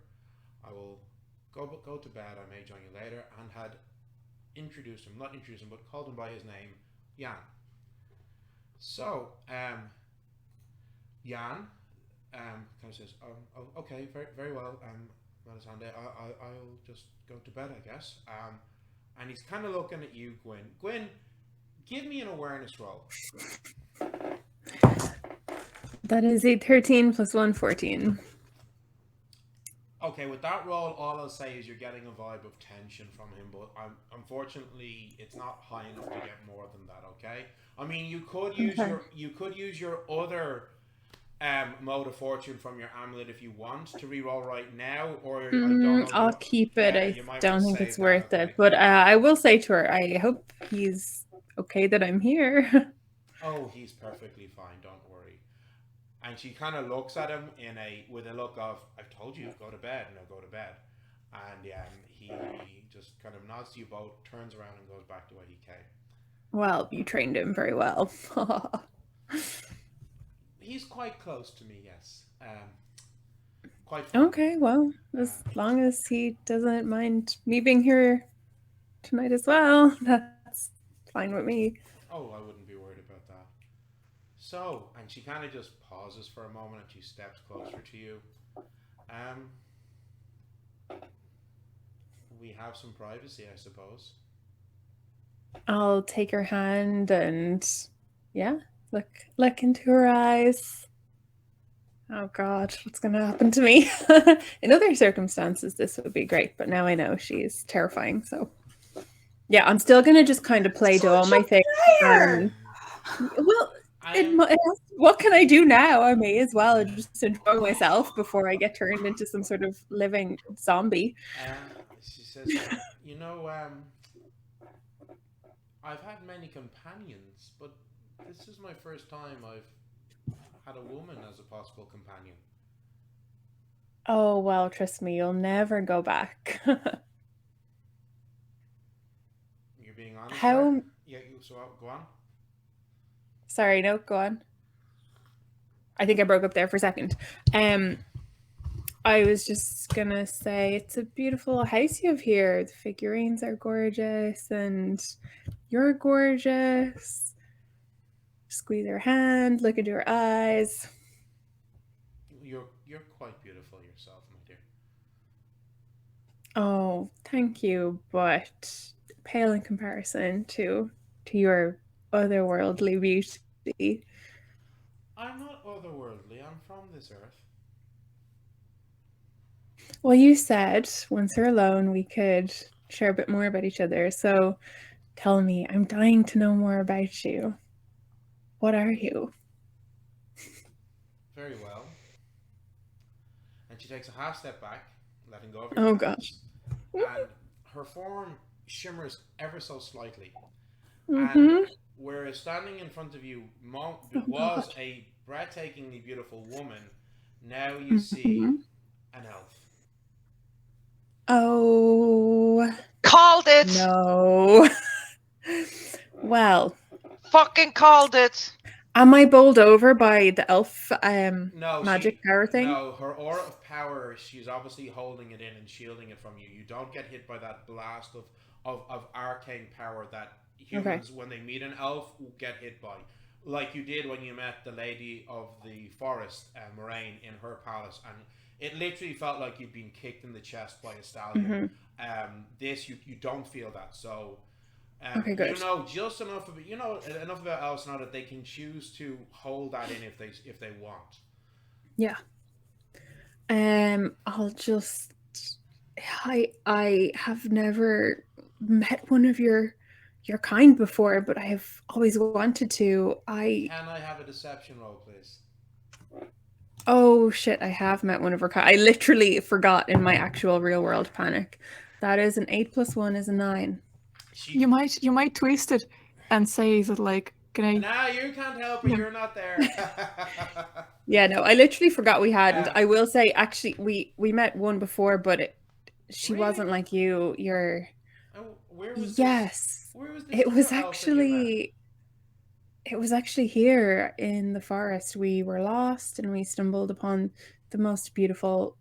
I will go to bed. I may join you later. And had not introduced him, but called him by his name, Jan. So, Jan kind of says, okay, very, very well, Melisande, I'll just go to bed, I guess. And he's kind of looking at you, Gwynn. Gwynn, give me an awareness roll. That is a 13 plus 1, 14. Okay, with that roll, all I'll say is you're getting a vibe of tension from him, but unfortunately, it's not high enough to get more than that. Okay, I mean you could use your other mode of fortune from your amulet if you want to reroll right now, or I don't know, I'll keep it. I don't think it's worth okay. it, but I will say to her, I hope he's okay that I'm here. Oh, he's perfectly fine. Don't worry. And she kind of looks at him with a look of, I've told you, go to bed. Now go to bed. And he just kind of nods to you both, turns around and goes back the way he came. Well, you trained him very well. He's quite close to me, yes. Quite fun. Okay, well, as long as he doesn't mind me being here tonight as well, that's fine with me. Oh, I wouldn't be worried about that. So, and she kind of just pauses for a moment and she steps closer to you. We have some privacy, I suppose. I'll take her hand and, look into her eyes. Oh God, what's going to happen to me? In other circumstances, this would be great, but now I know she's terrifying. So, yeah, I'm still going to just kind of play doll my thing. Well, what can I do now? I may as well just enjoy myself before I get turned into some sort of living zombie. She says, I've had many companions, but this is my first time I've had a woman as a possible companion. Oh, well, trust me, you'll never go back. You're being honest? How? Yeah, so go on. Sorry, no, go on. I think I broke up there for a second. I was just gonna say it's a beautiful house you have here. The figurines are gorgeous and you're gorgeous. Squeeze her hand, look into her eyes. You're quite beautiful yourself, my dear. Oh, thank you, but pale in comparison to your otherworldly beauty. I'm not otherworldly, I'm from this earth. Well, you said once we're alone we could share a bit more about each other, so tell me, I'm dying to know more about you. What are you? Very well. And she takes a half step back, letting go of your Oh hands, gosh. and her form shimmers ever so slightly. Mm-hmm. And whereas standing in front of you was a breathtakingly beautiful woman, now you see an elf. Oh. Called it! No. Well. Fucking called it! Am I bowled over by the elf No, magic power thing? No, her aura of power, she's obviously holding it in and shielding it from you. You don't get hit by that blast of arcane power that humans, when they meet an elf, get hit by. Like you did when you met the Lady of the Forest, Moraine, in her palace. And It literally felt like you'd been kicked in the chest by a stallion. Mm-hmm. This you don't feel that. So Okay, good. you know just enough of it. You know enough about elves to know that they can choose to hold that in if they want. Yeah. I'll just. I have never met one of your kind before, but I have always wanted to. Can I have a deception roll, please? Oh shit! I have met one of her kind. I literally forgot in my actual real world panic. That is an 8 + 1 is a 9. You might twist it and say that like, can I? Nah, you can't help her. Yeah. You're not there. Yeah, no, I literally forgot we hadn't. Yeah. I will say, actually, we met one before, but she Really? wasn't like you. You're Oh, where was yes. this? Where was this? It was other elf that you met? actually. It was actually here in the forest. We were lost and we stumbled upon the most beautiful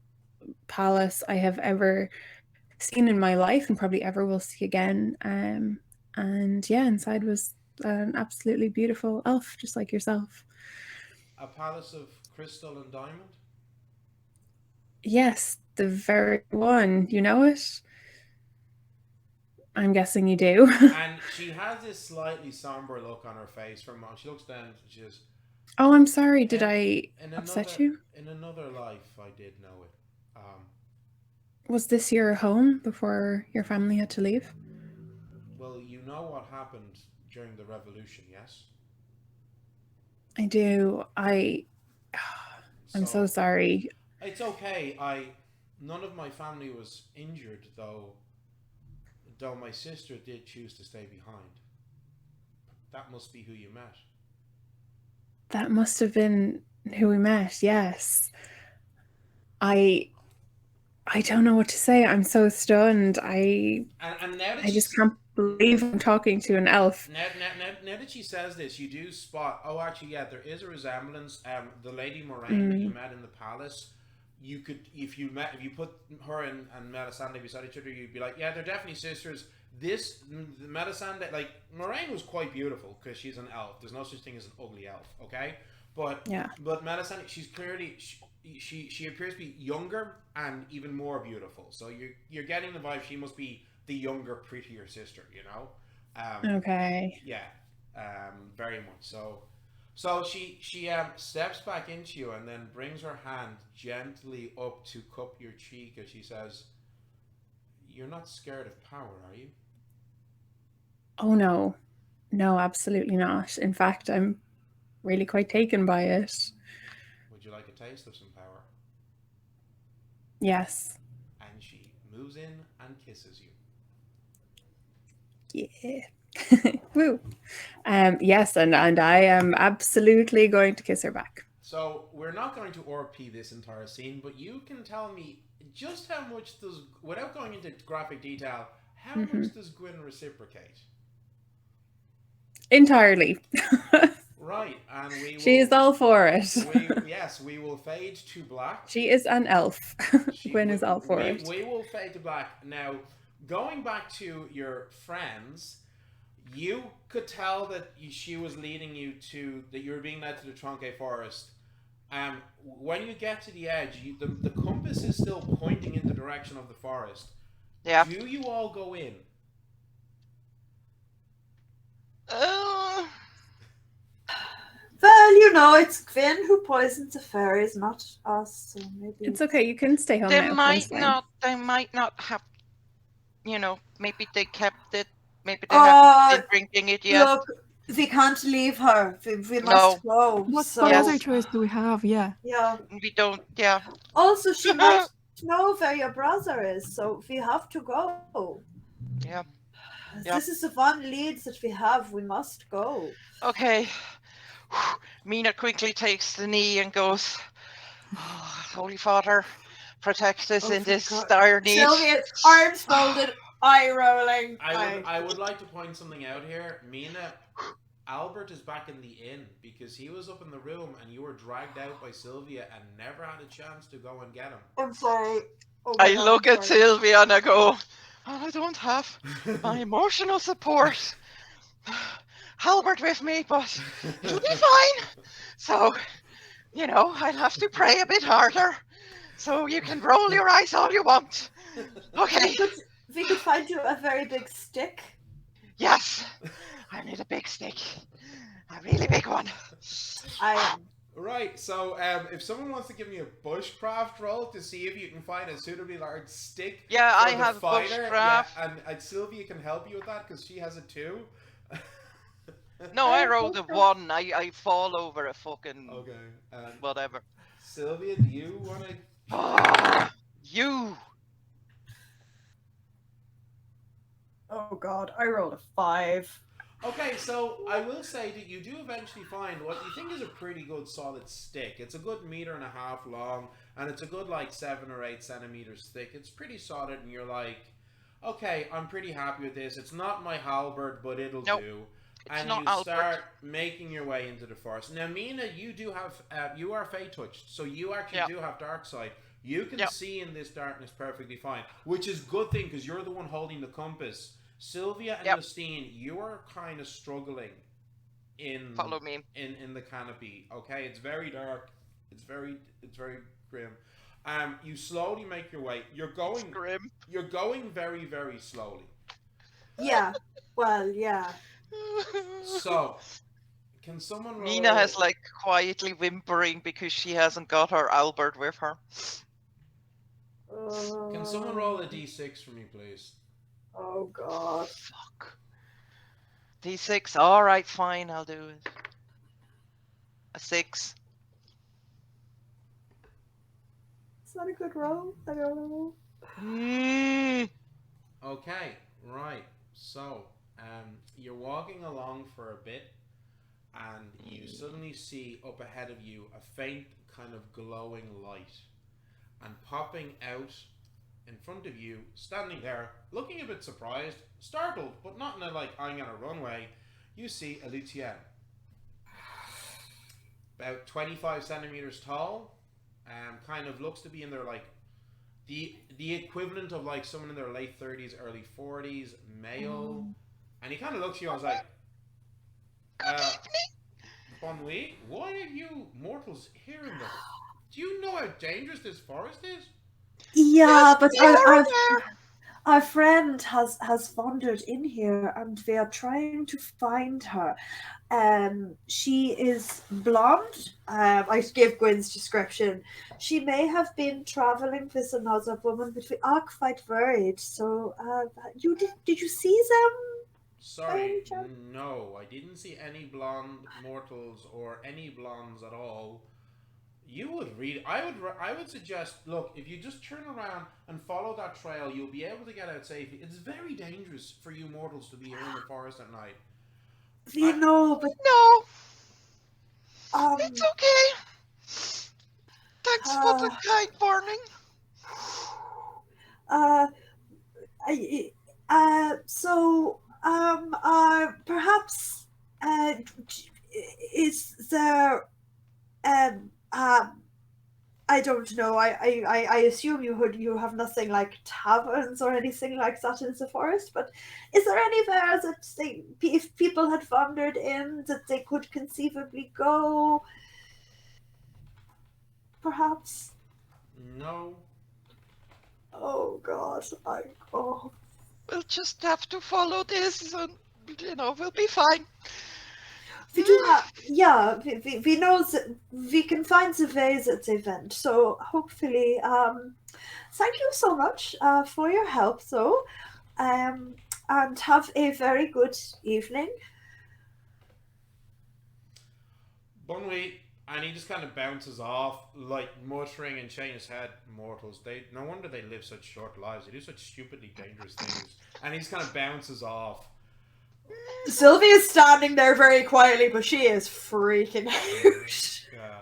palace I have ever seen in my life and probably ever will see again. And yeah, inside was an absolutely beautiful elf, just like yourself. A palace of crystal and diamond. Yes, the very one. You know it? I'm guessing you do. And she has this slightly somber look on her face. From she looks down, she says, Oh, I'm sorry. Did I in upset another, you? In another life, I did know it. Was this your home before your family had to leave? Well, you know what happened during the revolution, yes? I do. I'm so sorry. It's okay. None of my family was injured, though my sister did choose to stay behind. That must be who you met. That must have been who we met. Yes. I don't know what to say. I'm so stunned. And now that I just can't believe I'm talking to an elf. Now that she says this, you do spot. Oh, actually, yeah, there is a resemblance. The Lady Moraine that you met in the palace. You could, if you put her and Melisande beside each other, you'd be like, yeah, they're definitely sisters. This Melisande, like Moraine, was quite beautiful because she's an elf. There's no such thing as an ugly elf, okay? But Melisande, she's clearly she appears to be younger and even more beautiful. So you're getting the vibe she must be the younger, prettier sister, you know? Okay. Yeah, very much so. So she steps back into you and then brings her hand gently up to cup your cheek as she says, "You're not scared of power, are you?" Oh no. No, absolutely not. In fact, I'm really quite taken by it. Would you like a taste of some power? Yes. And she moves in and kisses you. Yeah. Woo. Yes, and I am absolutely going to kiss her back. So we're not going to RP this entire scene, but you can tell me just how much without going into graphic detail, how much does Gwynn reciprocate? Entirely. Right, and she is all for it. We will fade to black. She is an elf. Gwynn is all for it. We will fade to black. Now, going back to your friends, you could tell that she was leading you that you were being led to the Tronque Forest. When you get to the edge, the compass is still pointing in the direction of the forest. Yeah. Do you all go in? Well, you know, it's Gwynn who poisoned the fairies, not us. So maybe it's okay. You can stay home they now. They might not have. You know, maybe they kept it. Maybe they haven't been drinking it yet. Look, we can't leave her. We must go. What other choice do we have? Yeah. Yeah. We don't. Yeah. Also, she might know where your brother is, so we have to go. Yeah. This is the one lead that we have. We must go. Okay. Mina quickly takes the knee and goes, Holy Father, protect us in this dire need. Sylvia, arms folded, eye rolling. I would like to point something out here. Mina, Albert is back in the inn because he was up in the room and you were dragged out by Sylvia and never had a chance to go and get him. I'm sorry. I look at Sylvia and I go, I don't have my emotional support. Albert with me, but it'll be fine. So, you know, I'll have to pray a bit harder. So you can roll your eyes all you want. Okay. We could find you a very big stick. Yes. I need a big stick. A really big one. Right, so if someone wants to give me a bushcraft roll to see if you can find a suitably large stick, Yeah, for I the have fighter, bushcraft. yeah, and Sylvia can help you with that because she has it too. No, I rolled a 1. I fall over a fucking Okay. whatever. Sylvia, do you want to? You. Oh god, I rolled a 5. Okay, so I will say that you do eventually find what you think is a pretty good solid stick. It's a good 1.5 meters long, and it's a good like 7 or 8 centimeters thick. It's pretty solid, and you're like, okay, I'm pretty happy with this. It's not my halberd, but it'll do. And not you Albert. start making your way into the forest. Now, Mina, you do have, you are Fey touched, so you actually do have dark sight. You can see in this darkness perfectly fine, which is a good thing because you're the one holding the compass. Sylvia and Justine, you are kind of struggling in follow me in the canopy. Okay, it's very dark. It's very grim. You slowly make your way. You're going very, very slowly. Yeah. Well, yeah. So, can someone roll? Mina has like quietly whimpering because she hasn't got her Albert with her. Can someone roll a d6 for me, please? Oh god. Fuck. D6. All right, fine. I'll do it. A 6. Is that a good roll? I don't know. Okay, right. So, you're walking along for a bit, and you suddenly see up ahead of you a faint kind of glowing light, and popping out in front of you, standing there, looking a bit surprised, startled, but not in a like I'm gonna run away. You see a Lucienne, about 25 centimeters tall, kind of looks to be in their like the equivalent of like someone in their late 30s, early 40s, male, and he kind of looks at you and was like, Good evening. Bon Louis, why are you mortals here in the... Do you know how dangerous this forest is? Yeah, but our friend has wandered in here, and we are trying to find her. She is blonde. I give Gwyn's description. She may have been traveling with another woman, but we are quite worried. So, did you see them? Sorry, no, I didn't see any blonde mortals or any blondes at all. You would read. I would suggest. Look, if you just turn around and follow that trail, you'll be able to get out safely. It's very dangerous for you mortals to be here in the forest at night. We know, but no, it's okay. Thanks for the kind warning. Perhaps is there I don't know. I assume you have nothing like taverns or anything like that in the forest, but is there anywhere that if people had wandered in, that they could conceivably go? Perhaps. No. Oh God! We'll just have to follow this, and we'll be fine. We do have, yeah. We know that we can find the way that they went. So hopefully, thank you so much for your help, though, and have a very good evening. Bon Louis, and he just kind of bounces off, like muttering and shaking his head. Mortals, no wonder they live such short lives. They do such stupidly dangerous things. And he just kind of bounces off. Sylvia's standing there very quietly, but she is freaking out. Yeah.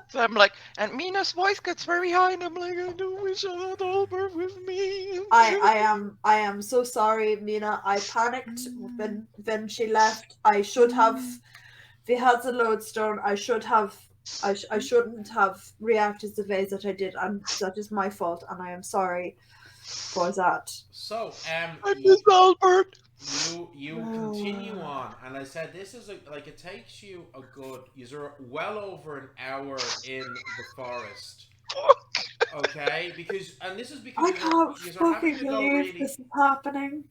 So I'm like, and Mina's voice gets very high, and I'm like, I do wish I had Albert with me. I am so sorry, Mina. I panicked when she left. I should have. We had the lodestone. I shouldn't have reacted the way that I did, and that is my fault, and I am sorry for that. So, I miss Albert. You continue on, and I said this is like it takes you a good. You're well over an hour in the forest. Okay, and this is because I can't you're having fucking to go believe really. this is happening.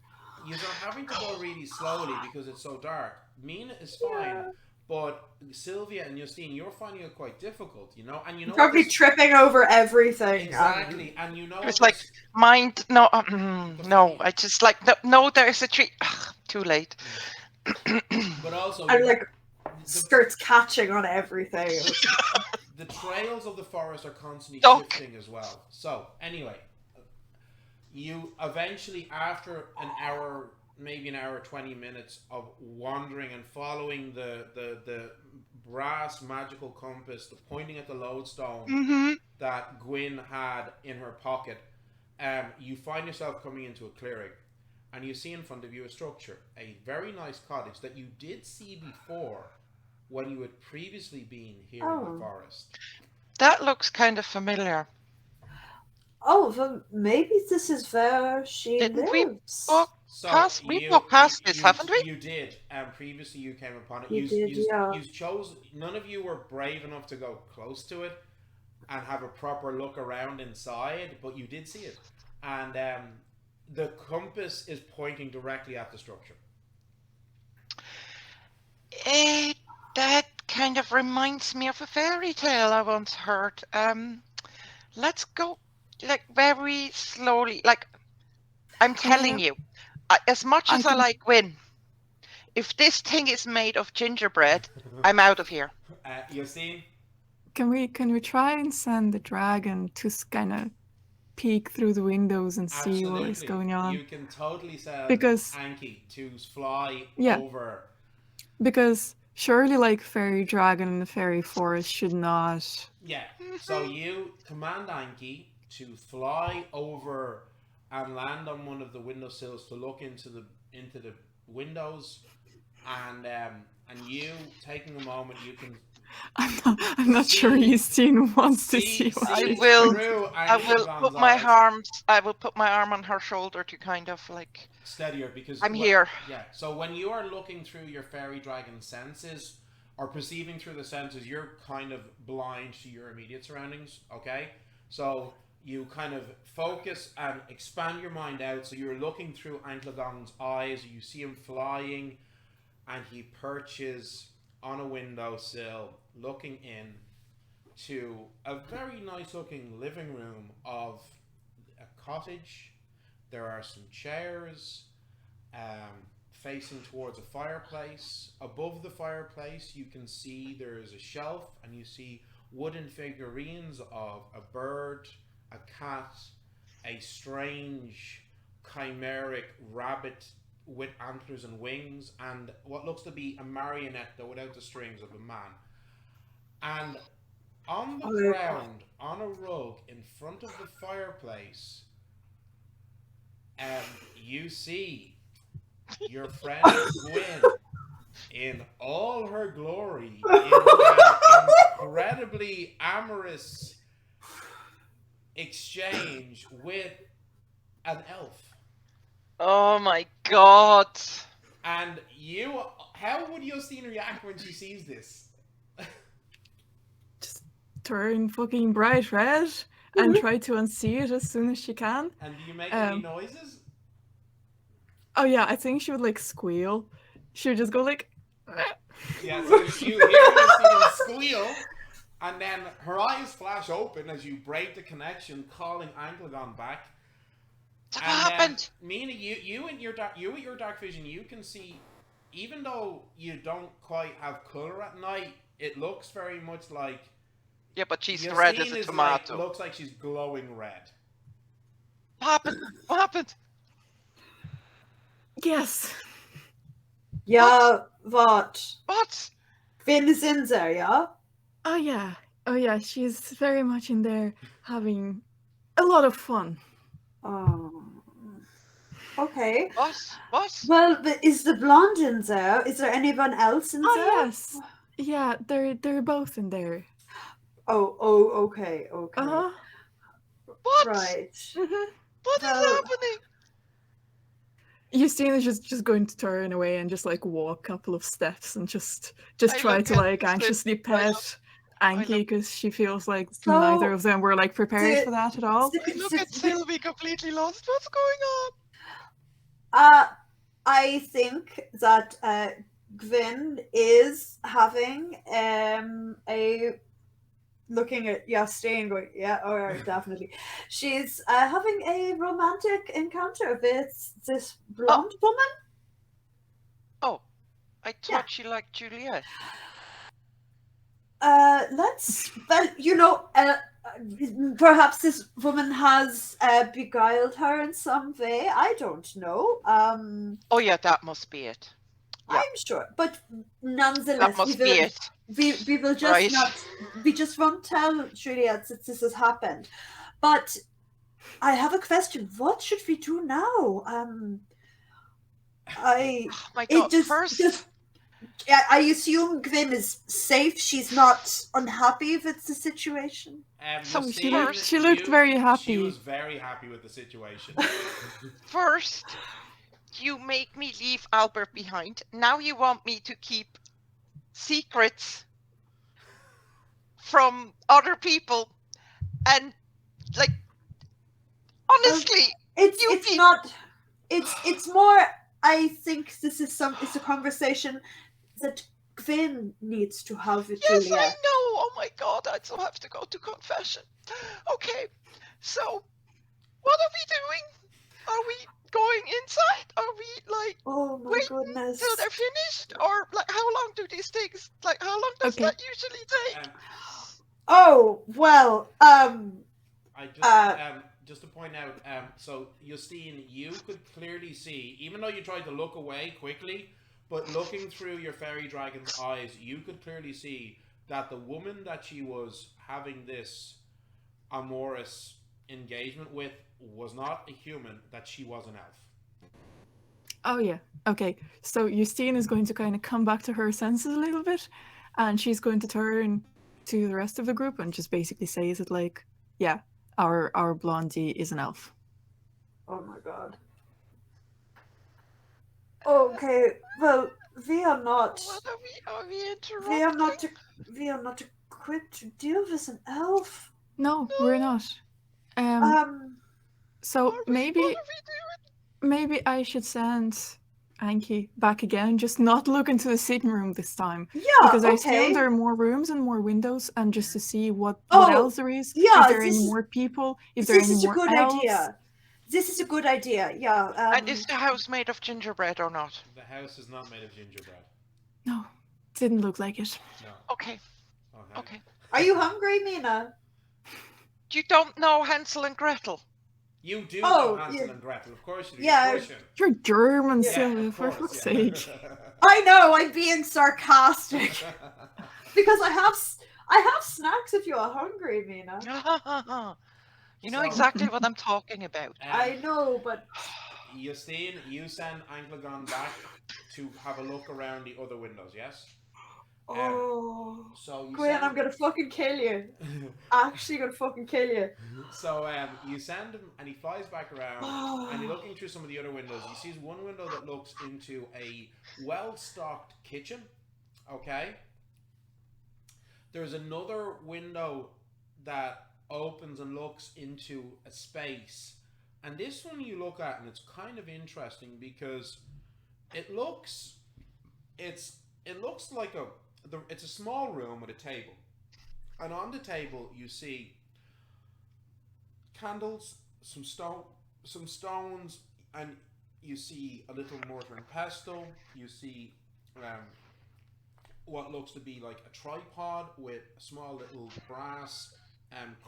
You're having to go really slowly because it's so dark. Mina is fine, Yeah. but Sylvia and Justine, you're finding it quite difficult, you know. And you know Probably this, tripping over everything. exactly, and you know It's this. like mind. No, no. funny- I just like no. There's a tree. Ugh, too late. But also, And like the, skirts catching on everything. the trails of the forest are constantly Duck. shifting as well. So anyway, you eventually, after an hour, maybe an hour 20 minutes of wandering and following the brass magical compass, the pointing at the lodestone Mm-hmm. that Gwynn had in her pocket, you find yourself coming into a clearing, and you see in front of you a structure, a very nice cottage that you did see before when you had previously been here in the forest. That looks kind of familiar. Oh, well, maybe this is where she Didn't we lives. walk So past? We walked past this, haven't we? You did, and previously you came upon it. You did, yeah. You chose. None of you were brave enough to go close to it and have a proper look around inside, but you did see it, and the compass is pointing directly at the structure. That kind of reminds me of a fairy tale I once heard. Let's go, like, very slowly. Like, I'm telling you, as much as I like Gwyn, if this thing is made of gingerbread, I'm out of here. Justine? Can we try and send the dragon to kind of peek through the windows and see what is going on? You can totally send Because Anki to fly over. Because surely, like, fairy dragon in the fairy forest should not. Yeah. So you command Anki to fly over and land on one of the windowsills to look into the windows, and you, taking a moment, you can. I'm not sure Justine wants to see what I she's will. doing. I will put my arms. I will put my arm on her shoulder to kind of like steady her, because I'm here. Yeah. So when you are looking through your fairy dragon senses, or perceiving through the senses, you're kind of blind to your immediate surroundings. Okay. So you kind of focus and expand your mind out. So you're looking through Anklagon's eyes. You see him flying, and he perches on a windowsill, looking in to a very nice looking living room of a cottage. There are some chairs facing towards a fireplace. Above the fireplace you can see there is a shelf, and you see wooden figurines of a bird, a cat, a strange chimeric rabbit with antlers and wings, and what looks to be a marionette, though without the strings, of a man. And on the ground, on a rug in front of the fireplace, you see your friend Gwynn in all her glory, in an incredibly amorous exchange with an elf. Oh my god! And how would Justine react when she sees this? Just turn fucking bright red and try to unsee it as soon as she can. And do you make any noises? Oh yeah, I think she would like squeal. She would just go like. Yeah, so you hear Justine squeal, and then her eyes flash open as you break the connection, calling Anklagon back. What happened? Mina, you with your dark vision, you can see, even though you don't quite have color at night, it looks very much like. Yeah, but she's red as a tomato. Looks like she's glowing red. What happened? What happened? Yes. Yeah, what? What? Finn is in there, yeah? Oh yeah, she's very much in there having a lot of fun. Oh. Okay. What? Well, is the blonde in there? Is there anyone else in there? Yes. Yeah, they're both in there. Oh, okay. Uh-huh. What? Right. Mm-hmm. What is happening? Justine is just going to turn away and just like walk a couple of steps and just try to like anxiously pet Anki because she feels like So, neither of them were like prepared the- for that at all. I look at Sylvie completely lost. What's going on? I think that Gwyn is having a looking at Justine going, yeah, definitely. She's having a romantic encounter with this blonde woman. Oh, I thought she liked Juliet. Perhaps this woman has beguiled her in some way. I don't know. Oh yeah, that must be it. Yeah. I'm sure, but nonetheless, That must be it. we will just Right. not. We just won't tell Juliet that this has happened. But I have a question. What should we do now? Oh my God! I assume Gwyn is safe. She's not unhappy with the situation. She looked very happy. She was very happy with the situation. First, you make me leave Albert behind. Now you want me to keep secrets from other people, and like, honestly, it's not. It's more. I think this is it's a conversation that Gwyn needs to have with yes, Julia. I know. Oh my God, I still have to go to confession. Okay, so what are we doing? Are we going inside? Are we like waiting goodness till they're finished, or like how long do these things? Like how long does that usually take? Oh well. Just to point out, so Justine, you could clearly see, even though you tried to look away quickly, but looking through your fairy dragon's eyes, you could clearly see that the woman that she was having this amorous engagement with was not a human, that she was an elf. Oh yeah, okay. So Justine is going to kind of come back to her senses a little bit, and she's going to turn to the rest of the group and just basically say that, like, yeah, our blondie is an elf. Oh my God. Okay, well, we are not. What are we interrupting? We are not equipped to deal with an elf. No, we're not. So maybe I should send Anki back again, just not look into the sitting room this time. Yeah, because I assume there are more rooms and more windows, and just to see what else there is. Yeah, is there any more people? Is there any more elves? This is a good idea. Yeah. And is the house made of gingerbread or not? The house is not made of gingerbread. No, didn't look like it. No. Okay. Are you hungry, Mina? You don't know Hansel and Gretel? You do know Hansel and Gretel, of course you do. Yeah. You're German, Sylvia, for fuck's sake. I know, I'm being sarcastic. Because I have snacks if you are hungry, Mina. You know exactly what I'm talking about. I know, but... Justine, you send Anglagon back to have a look around the other windows, yes? So Gwyn, I'm gonna fucking kill you. Actually gonna fucking kill you. So you send him and he flies back around and you're looking through some of the other windows. You see one window that looks into a well-stocked kitchen. Okay. There's another window that opens and looks into a space. And this one you look at and it's kind of interesting because it looks like it's a small room with a table, and on the table you see candles, some stones, and you see a little mortar and pestle. You see what looks to be like a tripod with a small little brass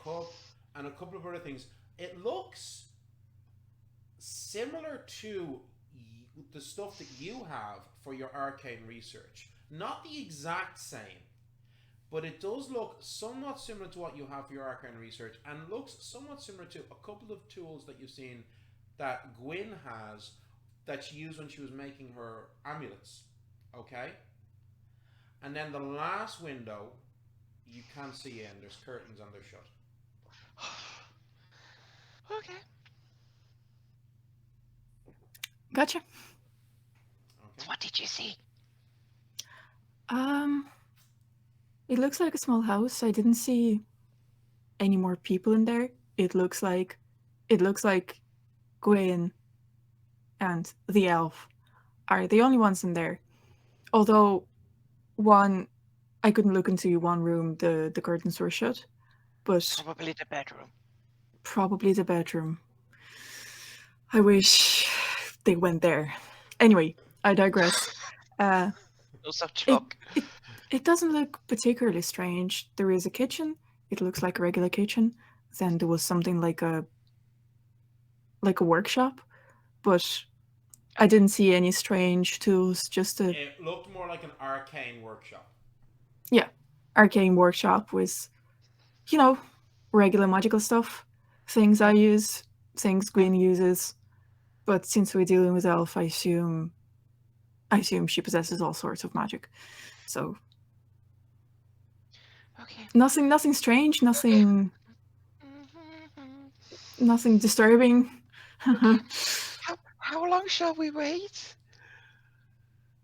cup and a couple of other things. It looks similar to the stuff that you have for your arcane research. Not the exact same, but it does look somewhat similar to what you have for your arcane research, and looks somewhat similar to a couple of tools that you've seen that Gwyn has that she used when she was making her amulets. Okay? And then the last window, you can't see in. There's curtains and they're shut. Okay. Gotcha. Okay. What did you see? It looks like a small house. I didn't see any more people in there. It looks like Gwyn and the elf are the only ones in there. Although I couldn't look into one room, the curtains were shut, but Probably the bedroom. probably the bedroom. I wish they went there. Anyway, I digress. No such luck. It doesn't look particularly strange. There is a kitchen. It looks like a regular kitchen. Then there was something like a workshop, but I didn't see any strange tools. Just a It looked more like an arcane workshop. arcane workshop with, regular magical stuff, things I use, things Gwyn uses. But since we're dealing with elf, I assume she possesses all sorts of magic. So Okay. nothing strange, nothing disturbing. How long shall we wait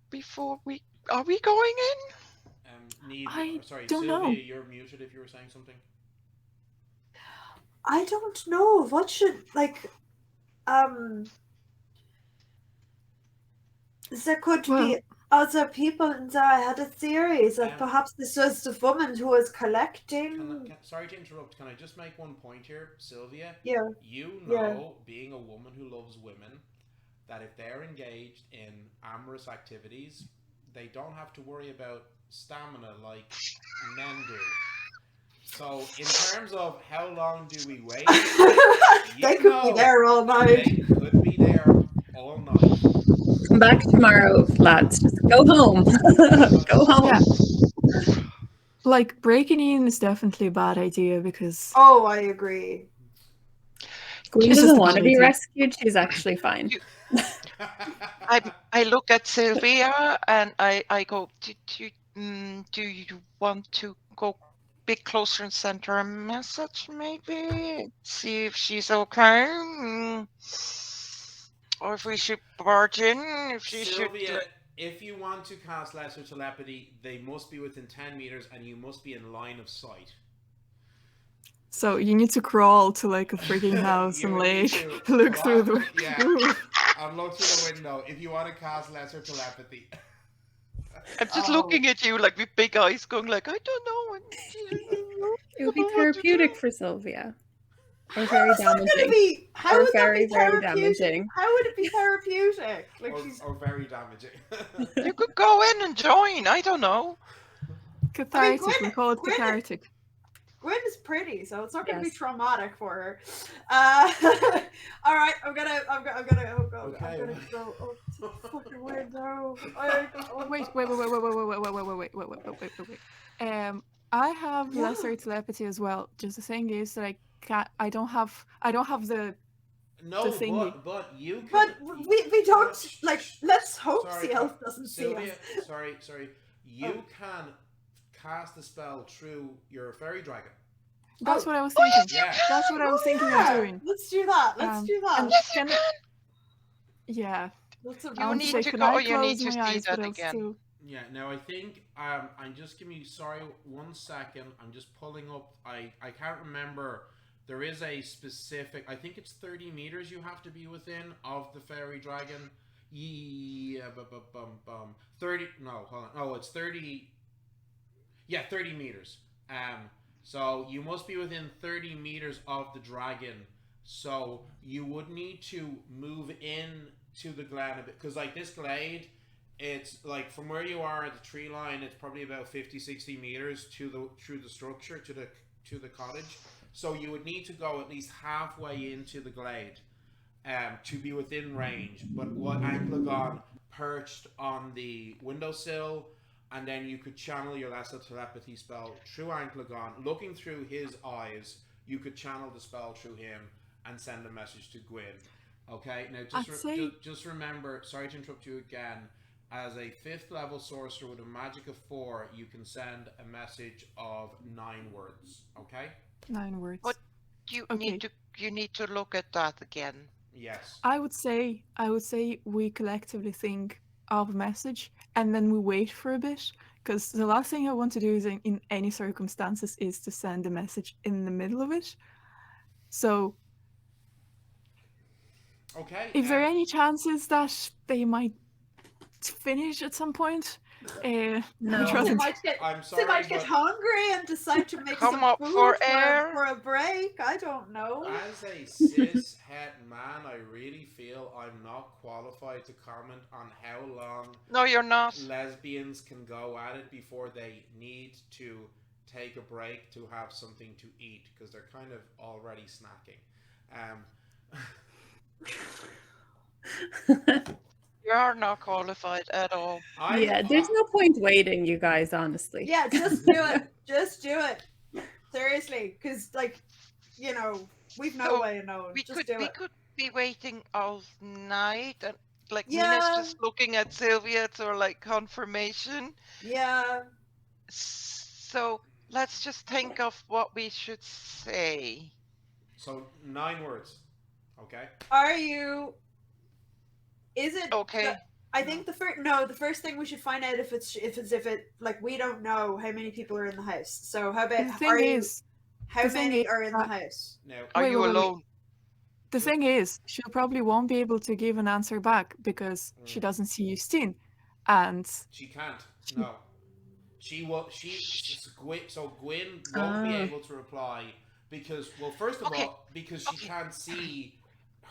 before are we going in? I Sorry, don't Sylvia, know. you're muted if you were saying something. I don't know. What should there could be other people in there. I had a theory that perhaps this was the woman who was collecting. Sorry to interrupt. Can I just make one point here, Sylvia? Yeah. You know, being a woman who loves women, that if they're engaged in amorous activities, they don't have to worry about stamina like men do. So, in terms of how long do we wait, They could be there all night. They could be there all night. Come back tomorrow, lads. Just go home. Go home. Yeah. Like, breaking in is definitely a bad idea because... Oh, I agree. Gwyn doesn't want to be rescued. She's actually fine. I look at Sylvia and I go, do you want to go a bit closer and send her a message maybe? See if she's okay? Or if we should barge in? If she Sylvia, should... if you want to cast lesser telepathy, they must be within 10 meters and you must be in line of sight. So you need to crawl to like a freaking house and look through the window. Yeah, and look through the window if you want to cast lesser telepathy. I'm just looking at you like with big eyes going like, I don't know. It would be therapeutic for Sylvia. Or very damaging. How would that be very damaging. How would it be therapeutic? Like or very damaging. You could go in and join. I don't know. Cathartic. We call it cathartic. Gwyn is pretty, so it's not going to be traumatic for her. All right, I'm gonna go. Oh, fucking window. Wait. I have lesser telepathy as well. Just the thing is that I don't have the thingy. But you can... But we don't let's hope the elf doesn't see us. Sorry. You can cast the spell through your fairy dragon. That's what I was thinking. Yeah. That's what I was thinking of doing. Let's do that. Yeah. You need to go. You need to see that again. Yeah. Now I think I'm just give me 1 second. I'm just pulling up. I can't remember. There is a specific. I think it's 30 meters you have to be within of the fairy dragon. Yeah. 30. No. Hold on. Oh, it's 30. Yeah, 30 meters. So you must be within 30 meters of the dragon. So you would need to move in to the glen a bit, because like this glade, it's like from where you are at the tree line, it's probably about 50-60 meters through the structure to the cottage. So you would need to go at least halfway into the glade to be within range. But what Anklegon perched on the windowsill, and then you could channel your lesser telepathy spell through Anklegon. Looking through his eyes, you could channel the spell through him and send a message to Gwyn. Okay, now just remember, sorry to interrupt you again, as a 5th level sorcerer with a magic of 4, you can send a message of 9 words. Okay? 9 words. But you need to look at that again. Yes. I would say we collectively think of a message and then we wait for a bit, because the last thing I want to do is in any circumstances is to send a message in the middle of it. So Okay. if there are any chances that they might finish at some point, No. They might get, I'm they sorry, might get but hungry and decide to make Come some up food for air. for a break. I don't know. as a cis het man, I really feel I'm not qualified to comment on how long No, you're not. lesbians can go at it before they need to take a break to have something to eat, because they're kind of already snacking. You are not qualified at all. Yeah, there's no point waiting, you guys, honestly. Yeah, just do it. Just do it. Seriously, because like, you know, we've no So, way of knowing. We Just could do we it. could be waiting all night, and like Yeah. Mina's just looking at Sylvia for like confirmation. Yeah. So let's just think of what we should say. So 9 words. Okay. Are you? Is it Okay. I think the first thing we should find out if like we don't know how many people are in the house. So how about the thing is, how the thing many is are in the that- house? Now, Are Wait, you wait, wait, wait. alone? the thing is, she probably won't be able to give an answer back because she Mm. doesn't see Justine, and she can't. No. She will. So Gwyn won't be Ah. able to reply because, well, first of Okay. all, because she Okay. can't see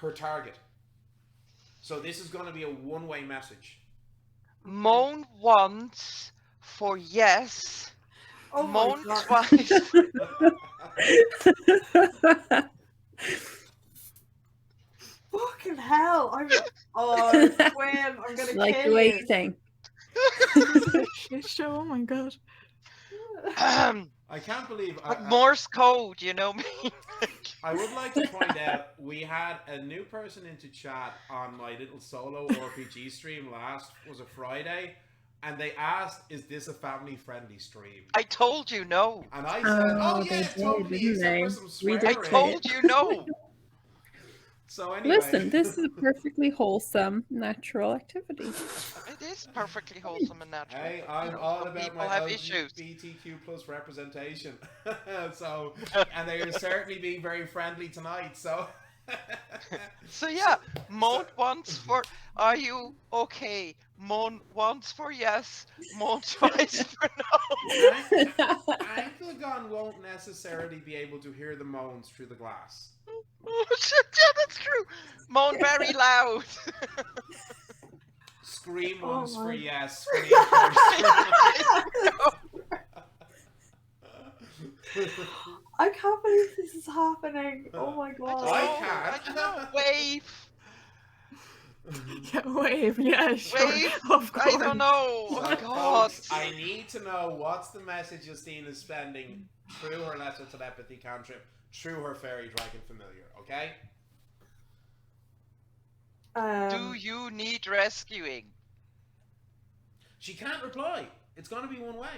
her target. So this is going to be a one-way message. Moan once for yes. Oh my Moan God. twice. Fucking hell! Oh, Gwyn, I'm gonna Like kill the way you. you think. shit show. Oh my god! I can't believe. Like Morse code, you know me. I would like to point out we had a new person into chat on my little solo RPG stream was a Friday, and they asked, "Is this a family-friendly stream?" I told you no. And I said, "Oh they yeah, did, totally, didn't except they? for some We swearing." did I told you no. So anyway, Listen, this is a perfectly wholesome, natural activity. It is perfectly wholesome and natural. Hey, but, I'm you know, all some about people my have issues. LGBTQ plus representation. So, and they are certainly being very friendly tonight. So, So yeah, moan once for are you okay? Moan once for yes, moan twice for no. Anklagon won't necessarily be able to hear the moans through the glass. Oh shit, yeah, that's true. Moan very loud. Scream Oh once for my- yes, scream twice for no. I can't believe this is happening. Oh my God. I don't know, can't. I don't know. Wave. Yeah, wave. Yeah, sure. Wave. Of course. I don't know. So, Oh God. folks, I need to know what's the message Justine is spending through her letter telepathy cantrip, through her fairy dragon familiar, okay? Do you need rescuing? She can't reply. It's going to be one way.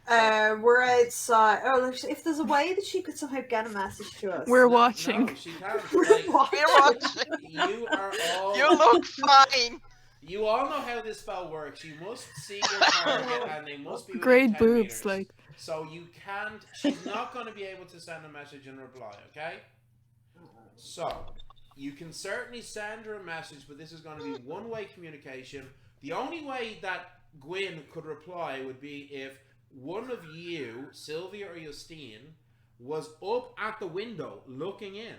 We're outside. Oh, if there's a way that she could somehow get a message to us. We're watching. No, she can't. We're Like, watching. We're watching. you are all. You look fine. You all know how this spell works. You must see your target, and they must be within Great 10 boobs, meters. like. So you can't. She's not going to be able to send a message and reply. Okay. So you can certainly send her a message, but this is going to be one-way communication. The only way that Gwyn could reply would be if one of you, Sylvia or Justine, was up at the window looking in,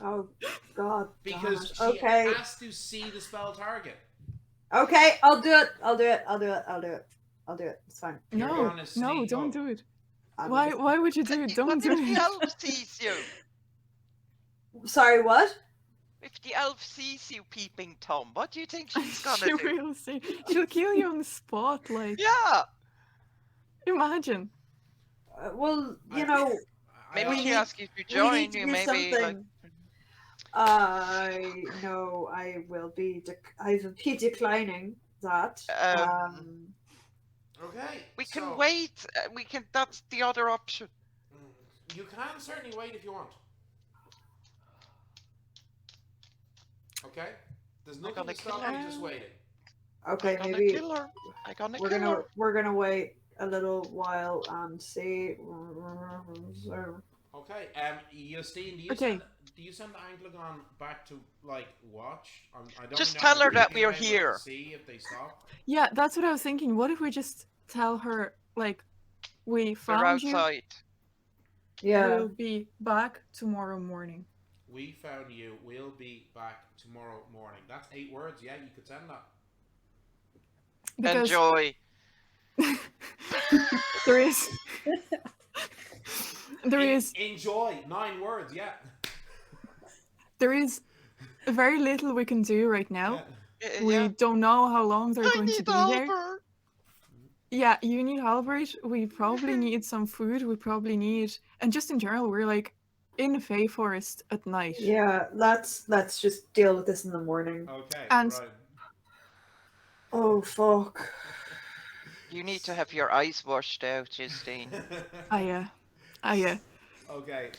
Oh God. because damn she it. Okay. has to see the spell target. Okay, I'll do it. I'll do it. I'll do it. I'll do it. I'll do it. It's fine. You're No, gonna no, sneak don't up. do it. I'm Why? gonna- Why would you do it? Don't What do if the it. elf sees you? Sorry, what? If the elf sees you peeping Tom, what do you think she's She gonna do? will see. She'll kill you on the spot. Like, Yeah. imagine. Well, you know, Maybe We she need- asks you to we need join to you. do Maybe like something. I know I will be. I will be declining that. Okay. we can so, wait. We can. That's the other option. You can certainly wait if you want. Okay? There's I'm nothing gonna to stop kill you her. just waiting. Okay, I'm gonna maybe kill her. I'm gonna we're kill gonna her. we're gonna wait a little while and see. Okay, Justine, Okay. do you send Anglogon back to like watch? I don't Just mean tell that her that creepy we're way, but to here. see if they stop. Yeah, that's what I was thinking. What if we just tell her, like, we We're found you, outside. Yeah, we'll be back tomorrow morning. We found you. We'll be back tomorrow morning. That's 8 words. Yeah, you could send that. Because Enjoy. there is Enjoy. 9 words. Yeah. there is very little we can do right now. Yeah. We Yeah. don't know how long they're I going to need be there. Albert. Yeah, you need Albert. We probably need some food. We probably need, and just in general, we're like in the Fey Forest at night. yeah. Let's just deal with this in the morning. Okay. And- right. Oh fuck. You need to have your eyes washed out, Justine. yeah. Okay,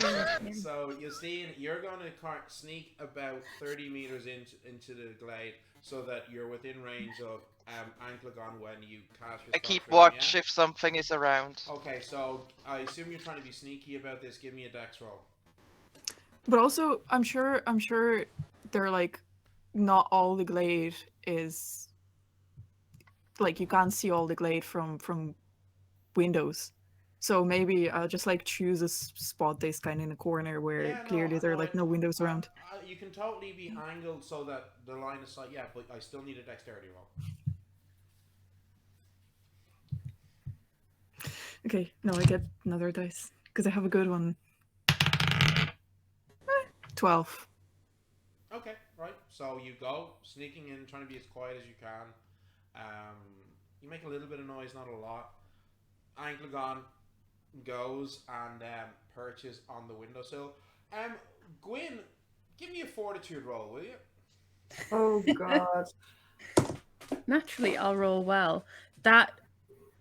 so Justine, you're going to sneak about 30 meters into the glade so that you're within range of Anklegon when you cast your I spell keep for them, watch yeah? if something is around. Okay, so I assume you're trying to be sneaky about this. Give me a dex roll. But also, I'm sure they're like, not all the glade is like you can't see all the glade from windows. So maybe I'll just like choose a spot that's kind of in a corner where Yeah, clearly there are like no windows around. You can totally be angled so that the line of sight, yeah, but I still need a dexterity roll. Okay, no, I get another dice because I have a good one. 12. Okay, right. So you go sneaking in, trying to be as quiet as you can. You make a little bit of noise, not a lot. Anklegon goes and perches on the windowsill. Gwyn, give me a fortitude roll, will you? Oh god. Naturally, I'll roll well. That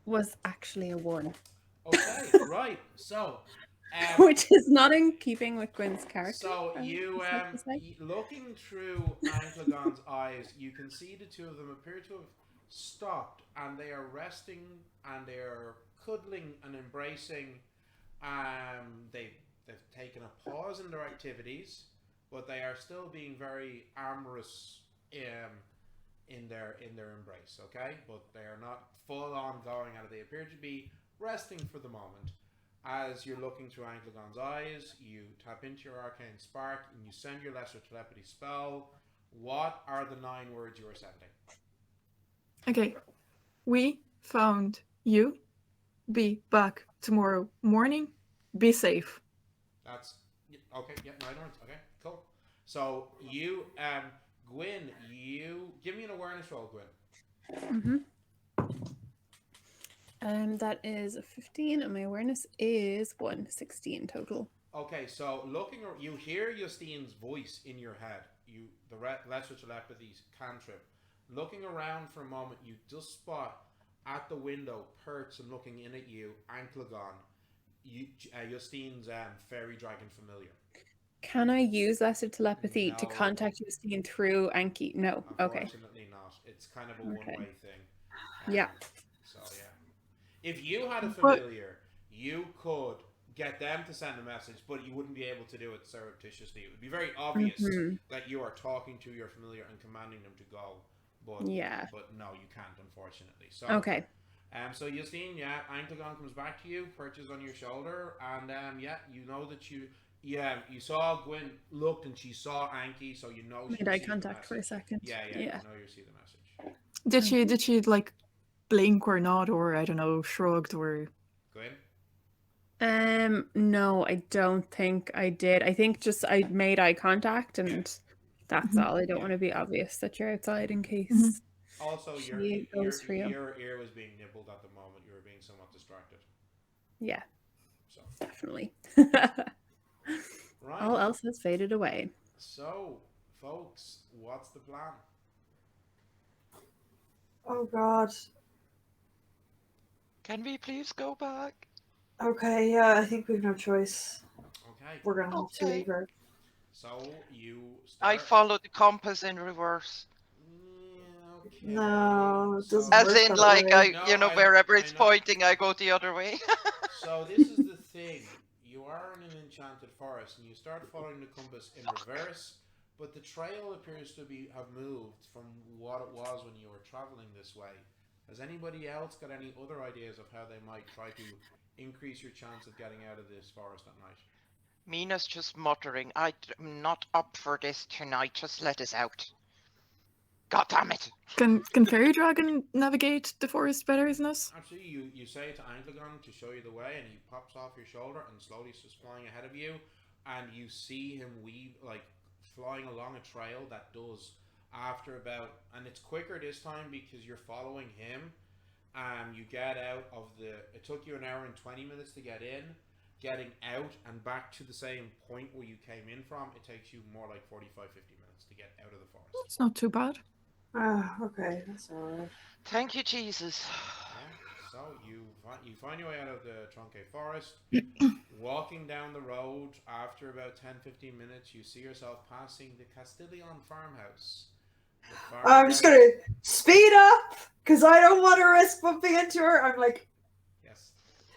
was actually a 1. Okay, right. So, Which is not in keeping with Gwynn's character. so you looking through Anklegon's eyes, you can see the two of them appear to have stopped, and they are resting, and they are cuddling and embracing. They've taken a pause in their activities, but they are still being very amorous in their embrace. Okay, but they are not full on going at it. They appear to be resting for the moment. As you're looking through Anklegon's eyes, you tap into your arcane spark and you send your lesser telepathy spell. What are the 9 words you are sending? Okay, we found you. Be back tomorrow morning. Be safe. That's okay. Yeah, 9 words. Okay, cool. So you, Gwyn, you give me an awareness roll, Gwyn. That is a 15, and my awareness is 116 total. Okay, so you hear Justine's voice in your head. The lesser telepathy's cantrip. Looking around for a moment, you just spot at the window, perched and looking in at you, Anklegon, Justine's fairy dragon familiar. Can I use lesser telepathy to No. contact Justine through Anki? No. Okay. Unfortunately not. It's kind of a one-way thing. Yeah. So yeah. If you had a familiar, you could get them to send a message, but you wouldn't be able to do it surreptitiously. It would be very obvious that you are talking to your familiar and commanding them to go. But no, you can't, unfortunately. So okay. So Justine, Anklegon comes back to you, perches on your shoulder, and you know that you saw Gwyn looked and she saw Anki, so you know she made eye contact for a second. Yeah. You know you see the message. Did she like blink or not, or I don't know, shrugged or? Gwyn? No, I don't think I did. I think just I made eye contact, and that's all. I don't want to be obvious that you're outside in case. Also, your ear was being nibbled at the moment. You were being somewhat distracted. Yeah. So definitely. Right. All else has faded away. So, folks, what's the plan? Oh god. Can we please go back? Okay, yeah, I think we've no choice. Okay. We're gonna have to leave her. So you I start. follow the compass in reverse. Yeah, okay. No, it doesn't So- As work in, that like, way. No, wherever I it's know. pointing, I go the other way. So this is the thing. You are in an enchanted forest, and you start following the compass in reverse, but the trail appears to have moved from what it was when you were traveling this way. Has anybody else got any other ideas of how they might try to increase your chance of getting out of this forest at night? Mina's just muttering, I'm not up for this tonight. Just let us out. God damn it. Can Fairy Dragon navigate the forest better than us? Absolutely. You say to Anglagon to show you the way, and he pops off your shoulder and slowly starts flying ahead of you, and you see him flying along a trail that does after about, and it's quicker this time because you're following him. You get out of it took you an hour and 20 minutes to get in. Getting out and back to the same point where you came in from, it takes you more like 45, 50 minutes to get out of the forest. It's not too bad. Okay, that's alright. Thank you, Jesus. Yeah. So you find your way out of the Tronque Forest. Walking down the road, after about 10-15 minutes, you see yourself passing the Castilian farmhouse. I'm just gonna speed up because I don't want to risk bumping into her. I'm like, yes,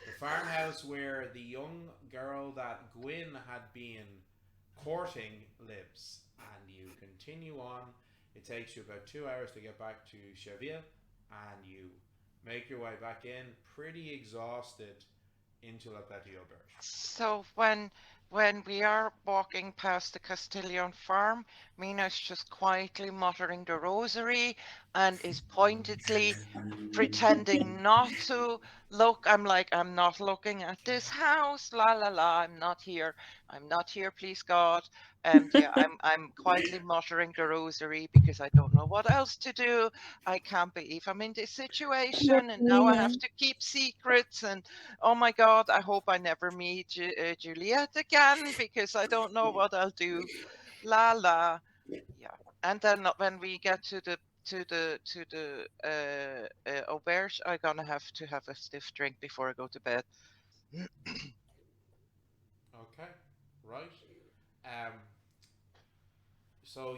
the farmhouse where the young girl that Gwynn had been courting lives, and you continue on. It takes you about 2 hours to get back to Cheville, and you make your way back in, pretty exhausted, into La Petite Auberge. So when we are walking past the Castilian farm, Mina's just quietly muttering the rosary and is pointedly pretending not to look. I'm like, I'm not looking at this house. La la la. I'm not here. I'm not here. Please God. And yeah, I'm quietly muttering the rosary because I don't know what else to do. I can't believe I'm in this situation, and now I have to keep secrets. And oh my God, I hope I never meet Juliet again because I don't know what I'll do. La la. Yeah. And then when we get to the auberge, I'm gonna have to have a stiff drink before I go to bed. Okay, right. Um, so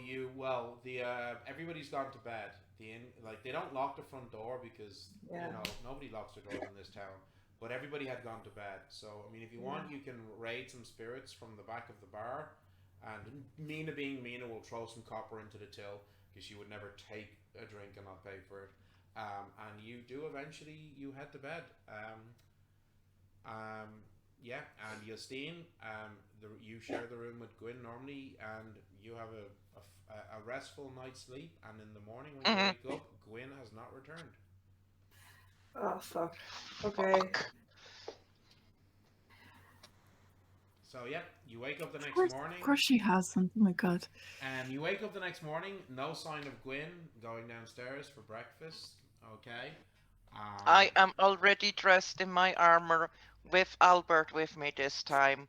everybody's gone to bed. They don't lock the front door because nobody locks their doors in this town. But everybody had gone to bed. So I mean, if you want, you can raid some spirits from the back of the bar, and Mina being Mina will throw some copper into the till because she would never take a drink and not pay for it. And you do eventually you head to bed. Yeah, and Justine, you share the room with Gwynn normally, and you have a restful night's sleep. And in the morning when you wake up, Gwynn has not returned. oh fuck. Okay. Fuck. So yeah, you wake up the next morning. Of course she has one. Oh my God. You wake up the next morning, no sign of Gwynn going downstairs for breakfast. Okay. I am already dressed in my armor with Albert with me this time,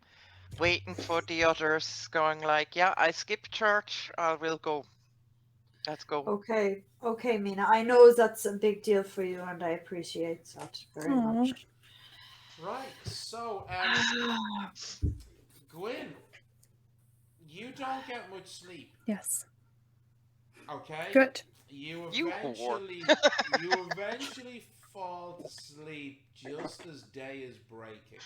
waiting for the others, going like, yeah, I skipped church, I will go. Let's go. Okay, Mina. I know that's a big deal for you, and I appreciate that very much. Right. So, Gwynn, you don't get much sleep. Yes. Okay. Good. You whore. eventually fall to sleep just as day is breaking.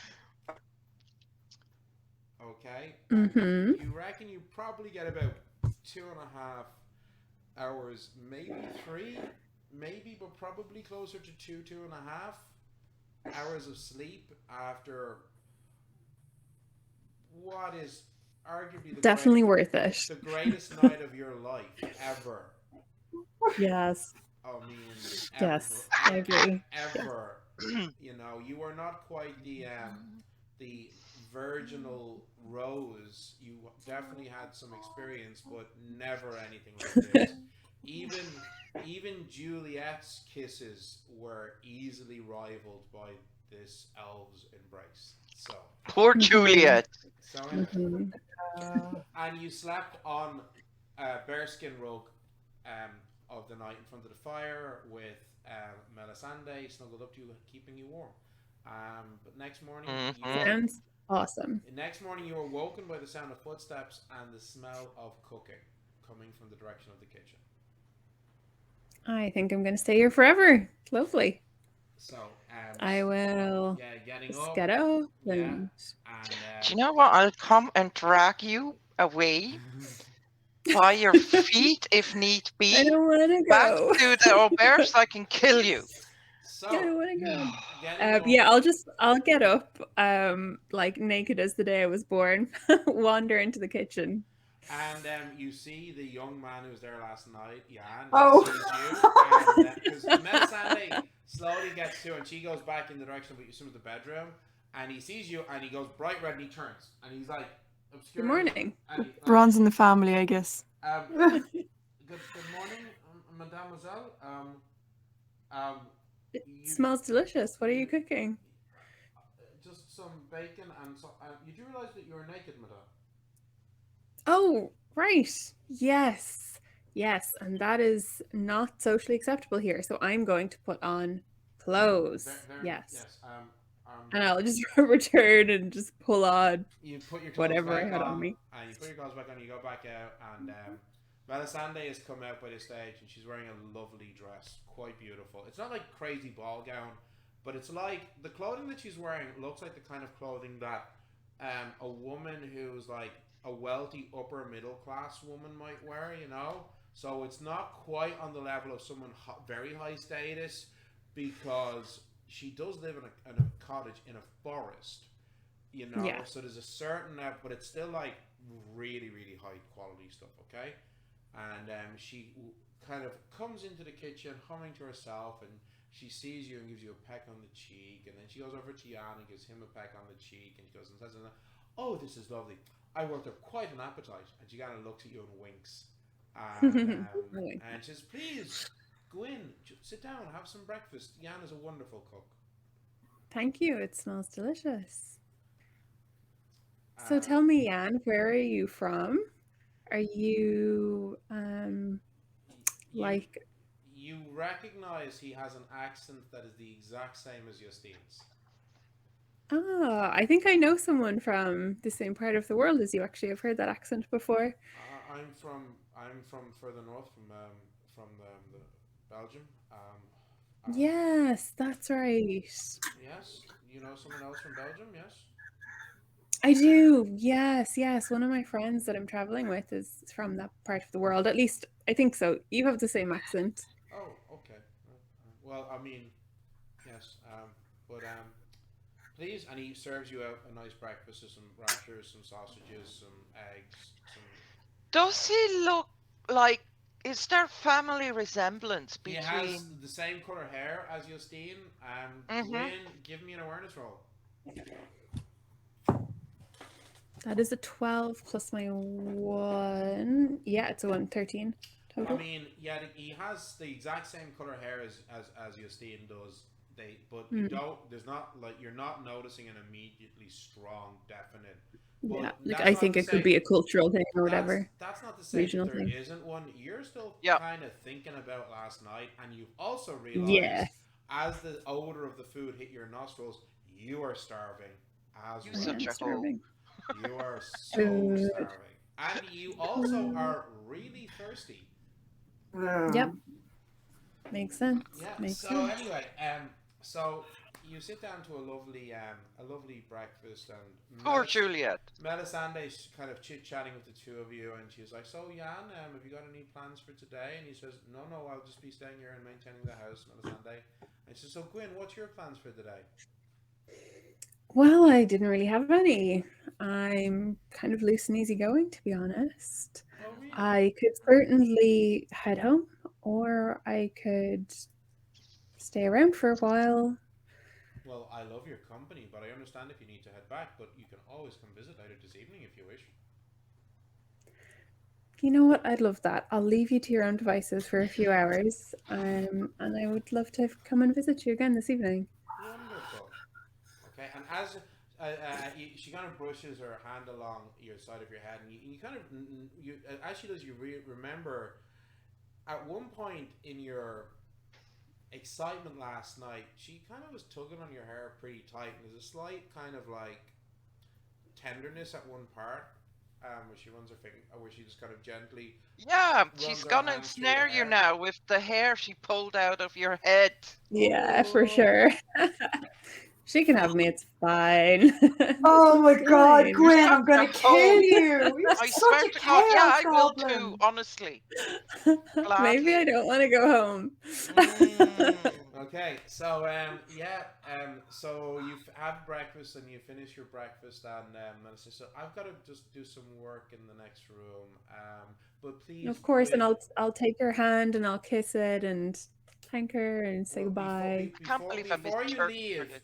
Okay. Mm-hmm. You reckon you probably get about 2.5 hours, maybe 3, but probably closer to 2.5 hours of sleep after what is arguably Definitely worth it. the greatest night of your life ever. Yes. I mean, Yes, I agree. Ever. You are not quite the virginal rose. You definitely had some experience, but never anything like this. Even Juliet's kisses were easily rivaled by this elf's embrace. So poor Juliet. So and you slept on a bearskin rug of the night in front of the fire with Melisande snuggled up to you, keeping you warm. But next morning, Awesome. The next morning, you are woken by the sound of footsteps and the smell of cooking coming from the direction of the kitchen. I think I'm going to stay here forever. Lovely. So, I will getting just up. get up. Yeah. And... Do you know what? I'll come and drag you away by your feet if need I be. don't want to Back go. to the auberge so I can kill you. So, I don't want to go. getting up. Yeah, I'll get up, like naked as the day I was born, wander into the kitchen. And you see the young man who was there last night, Jan, Oh. sees you. Because Melisande slowly gets to her, and she goes back in the direction of what you assume is the bedroom. And he sees you, and he goes bright red, and he turns. And he's like, obscure. Good morning. Bronze in the family, I guess. Good morning, mademoiselle. It smells delicious. What are you cooking? Just some bacon and so. You do realize that you're naked, madame? Oh, right. Yes. Yes. And that is not socially acceptable here. So I'm going to put on clothes. Yes. And I'll just return and just pull on you put your clothes whatever I back had on me. And you put your clothes back on, you go back out, and Melisande has come out by the stage, and she's wearing a lovely dress, quite beautiful. It's not like crazy ball gown, but it's like the clothing that she's wearing looks like the kind of clothing that a woman who's like a wealthy upper middle class woman might wear, you know. So it's not quite on the level of someone very high status, because she does live in a cottage in a forest, you know. Yeah. So there's a certain but it's still like really, really high quality stuff, okay. And she kind of comes into the kitchen humming to herself, and she sees you and gives you a peck on the cheek, and then she goes over to Jan and gives him a peck on the cheek, and she goes and says, "Oh, this is lovely. I worked up quite an appetite." And she kind of looks at you and winks, and she says, "Please, Gwynn, sit down, have some breakfast. Jan is a wonderful cook." Thank you. It smells delicious. So tell me, Jan, where are you from? Are you like... You recognize he has an accent that is the exact same as Justine's. Ah, I think I know someone from the same part of the world as you. Actually, I've heard that accent before. I'm from further north, from the Belgium. Yes, that's right. Yes, you know someone else from Belgium. Yes, I do. Yes, yes. One of my friends that I'm traveling with is from that part of the world. At least I think so. You have the same accent. Oh, okay. Well, I mean, yes. But please, and he serves you a nice breakfast with some rashers, some sausages, some eggs. Does he look like... Is there family resemblance between... He has the same color hair as Justine. Gwynn, give me an awareness roll. That is a 12 plus my 1. Yeah, it's a 1, 13 total. I mean, yeah, he has the exact same color hair as Justine does. But you don't. There's not like you're not noticing an immediately strong, definite. Yeah, like I think it could be a cultural thing or whatever. That's not to say regional that there thing. isn't one. You're still Yep. kind of thinking about last night, and you've also realized as the odor of the food hit your nostrils, you are starving as You well. such a starving. You are so starving, and you also are really thirsty. Yep. Makes sense. Yeah. Makes So sense. anyway, so you sit down to a lovely breakfast, and Poor Juliet. Melisande's kind of chit-chatting with the two of you, and she's like, "So Jan, have you got any plans for today?" And he says, "No, I'll just be staying here and maintaining the house, Melisande." And she says, "So Gwynn, what's your plans for today?" Well, I didn't really have any. I'm kind of loose and easygoing, to be honest. Oh, really? I could certainly head home, or I could stay around for a while. Well, I love your company, but I understand if you need to head back, but you can always come visit later this evening if you wish. You know what? I'd love that. I'll leave you to your own devices for a few hours, and I would love to come and visit you again this evening. Wonderful. Okay, and as she kind of brushes her hand along your side of your head, and you kind of, as she does, you remember at one point in your excitement last night, she kind of was tugging on your hair pretty tight, and there's a slight kind of like tenderness at one part, where she runs her finger, where she just kind of gently. Yeah, Runs she's her gonna hands through ensnare the you hair. now with the hair she pulled out of your head. Yeah, for Oh. sure. She can have me. It's fine. Oh my This is god, fine. Gwyn, I'm gonna Have to kill hold. you! You're I such swear a to God, yeah, chaos I will goblin. too, honestly. Maybe I Gladly. don't want to go home. Okay, so so you've had breakfast and you finish your breakfast, and Melissa, so I've got to just do some work in the next room. But please, Of course, and Gwyn, I'll take her hand and I'll kiss it and thank her and say well, goodbye. I can't believe I before you misinterpreted.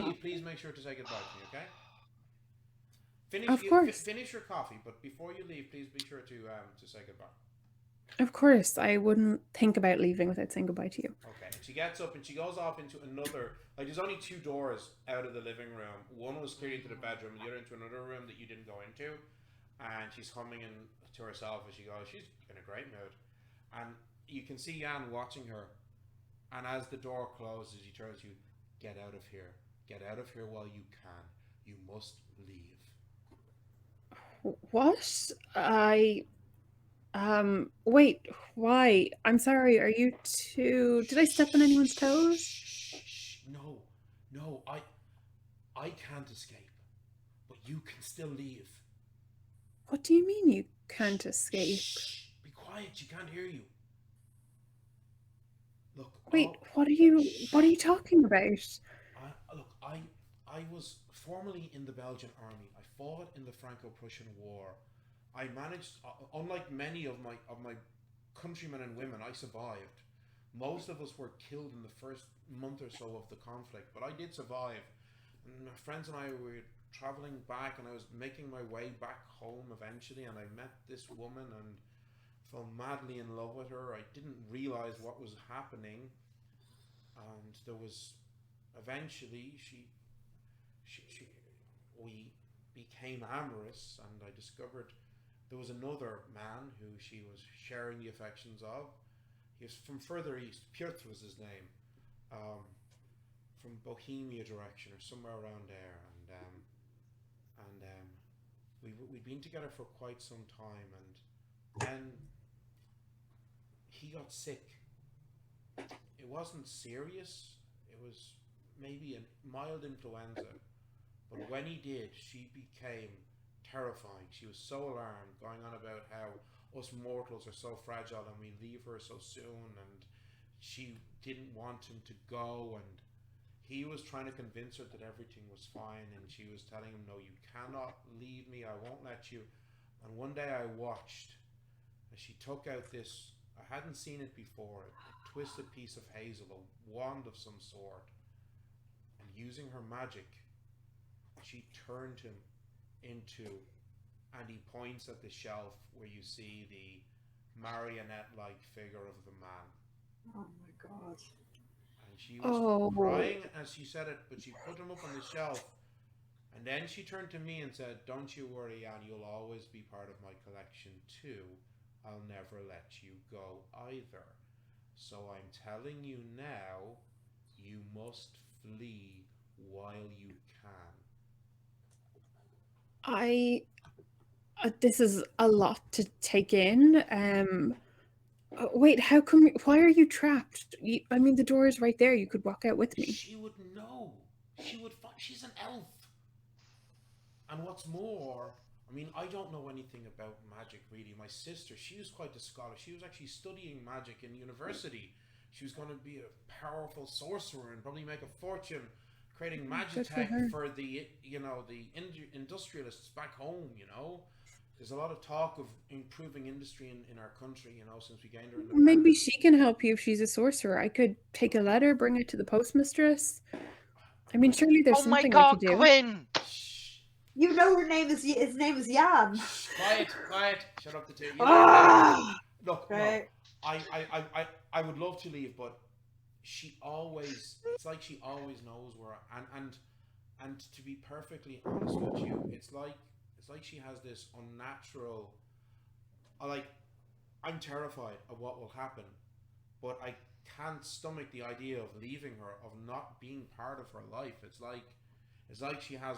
leave, please make sure to say goodbye to me. Okay. Of course. Finish your coffee, but before you leave, please be sure to say goodbye. Of course, I wouldn't think about leaving without saying goodbye to you. Okay. And she gets up and she goes off into another. Like, there's only 2 doors out of the living room. One was clearly into the bedroom, and the other into another room that you didn't go into. And she's humming in to herself as she goes. She's in a great mood, and you can see Jan watching her. And as the door closes, he turns to you. Get out of here. Get out of here while you can. You must leave. What? Wait, why? I'm sorry, are you too... Did I step on anyone's toes? Shh. No, I can't escape, but you can still leave. What do you mean you can't escape? Shh. Be quiet, she can't hear you. Look. Wait, what are you talking about? I was formerly in the Belgian army. I fought in the Franco-Prussian War. I managed, unlike many of my countrymen and women, I survived. Most of us were killed in the first month or so of the conflict, but I did survive. And my friends and I were traveling back, and I was making my way back home eventually, and I met this woman and fell madly in love with her. I didn't realize what was happening, and there was eventually we became amorous, and I discovered there was another man who she was sharing the affections of. He was from further east. Piotr was his name, from Bohemia direction or somewhere around there, and we'd been together for quite some time, and then he got sick. It wasn't serious. It was maybe a mild influenza. But when he did, she became terrifying. She was so alarmed, going on about how us mortals are so fragile and we leave her so soon, and she didn't want him to go, and he was trying to convince her that everything was fine, and she was telling him, no, you cannot leave me, I won't let you. And one day I watched as she took out this, I hadn't seen it before, a twisted piece of hazel, a wand of some sort, and using her magic, she turned him into, and he points at the shelf where you see the marionette-like figure of the man. Oh my god. And she was crying as she said it, but she put him up on the shelf, and then she turned to me and said, don't you worry, Anne, you'll always be part of my collection too. I'll never let you go either. So I'm telling you now, you must flee while you can. This is a lot to take in. Wait, how come? Why are you trapped? I mean, the door is right there. You could walk out with me. She would know. She's an elf. And what's more, I mean, I don't know anything about magic really. My sister, she was quite a scholar. She was actually studying magic in university. She was going to be a powerful sorcerer and probably make a fortune creating magitech for the, the industrialists back home, There's a lot of talk of improving industry in our country, since we gained her independence. Maybe she can help you if she's a sorcerer. I could take a letter, bring it to the postmistress. I mean, surely there's something I could do. Oh my god, Gwyn! You know his name is Jan. Quiet. Shut up the two. Look, right. No, I would love to leave, but it's like she always knows where, and to be perfectly honest with you, it's like she has this unnatural, I'm terrified of what will happen, but I can't stomach the idea of leaving her, of not being part of her life. It's like she has,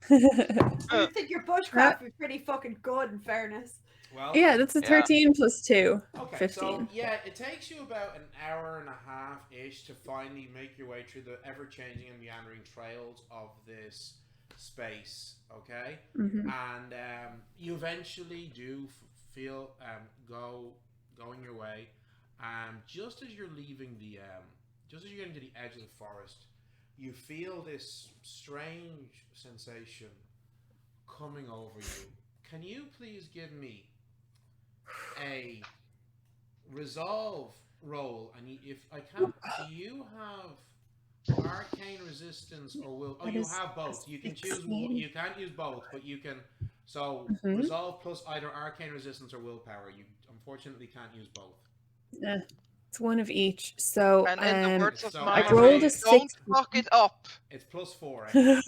I think your bushcraft would be pretty fucking good, in fairness. Well, Yeah, that's a 13 plus 2. okay, 15. so yeah, it takes you about an hour and a half-ish to finally make your way through the ever-changing and meandering trails of this space, okay? And you eventually do feel going your way, just as you're leaving just as you're getting to the edge of the forest, you feel this strange sensation coming over you. Can you please give me a resolve roll? And if I can't, do you have arcane resistance or will? Oh, you have both. You can choose. You can't use both, but you can. So resolve plus either arcane resistance or willpower. You unfortunately can't use both. It's one of each. So And in the words of I rolled a 6. Don't fuck it up. It's plus 4. In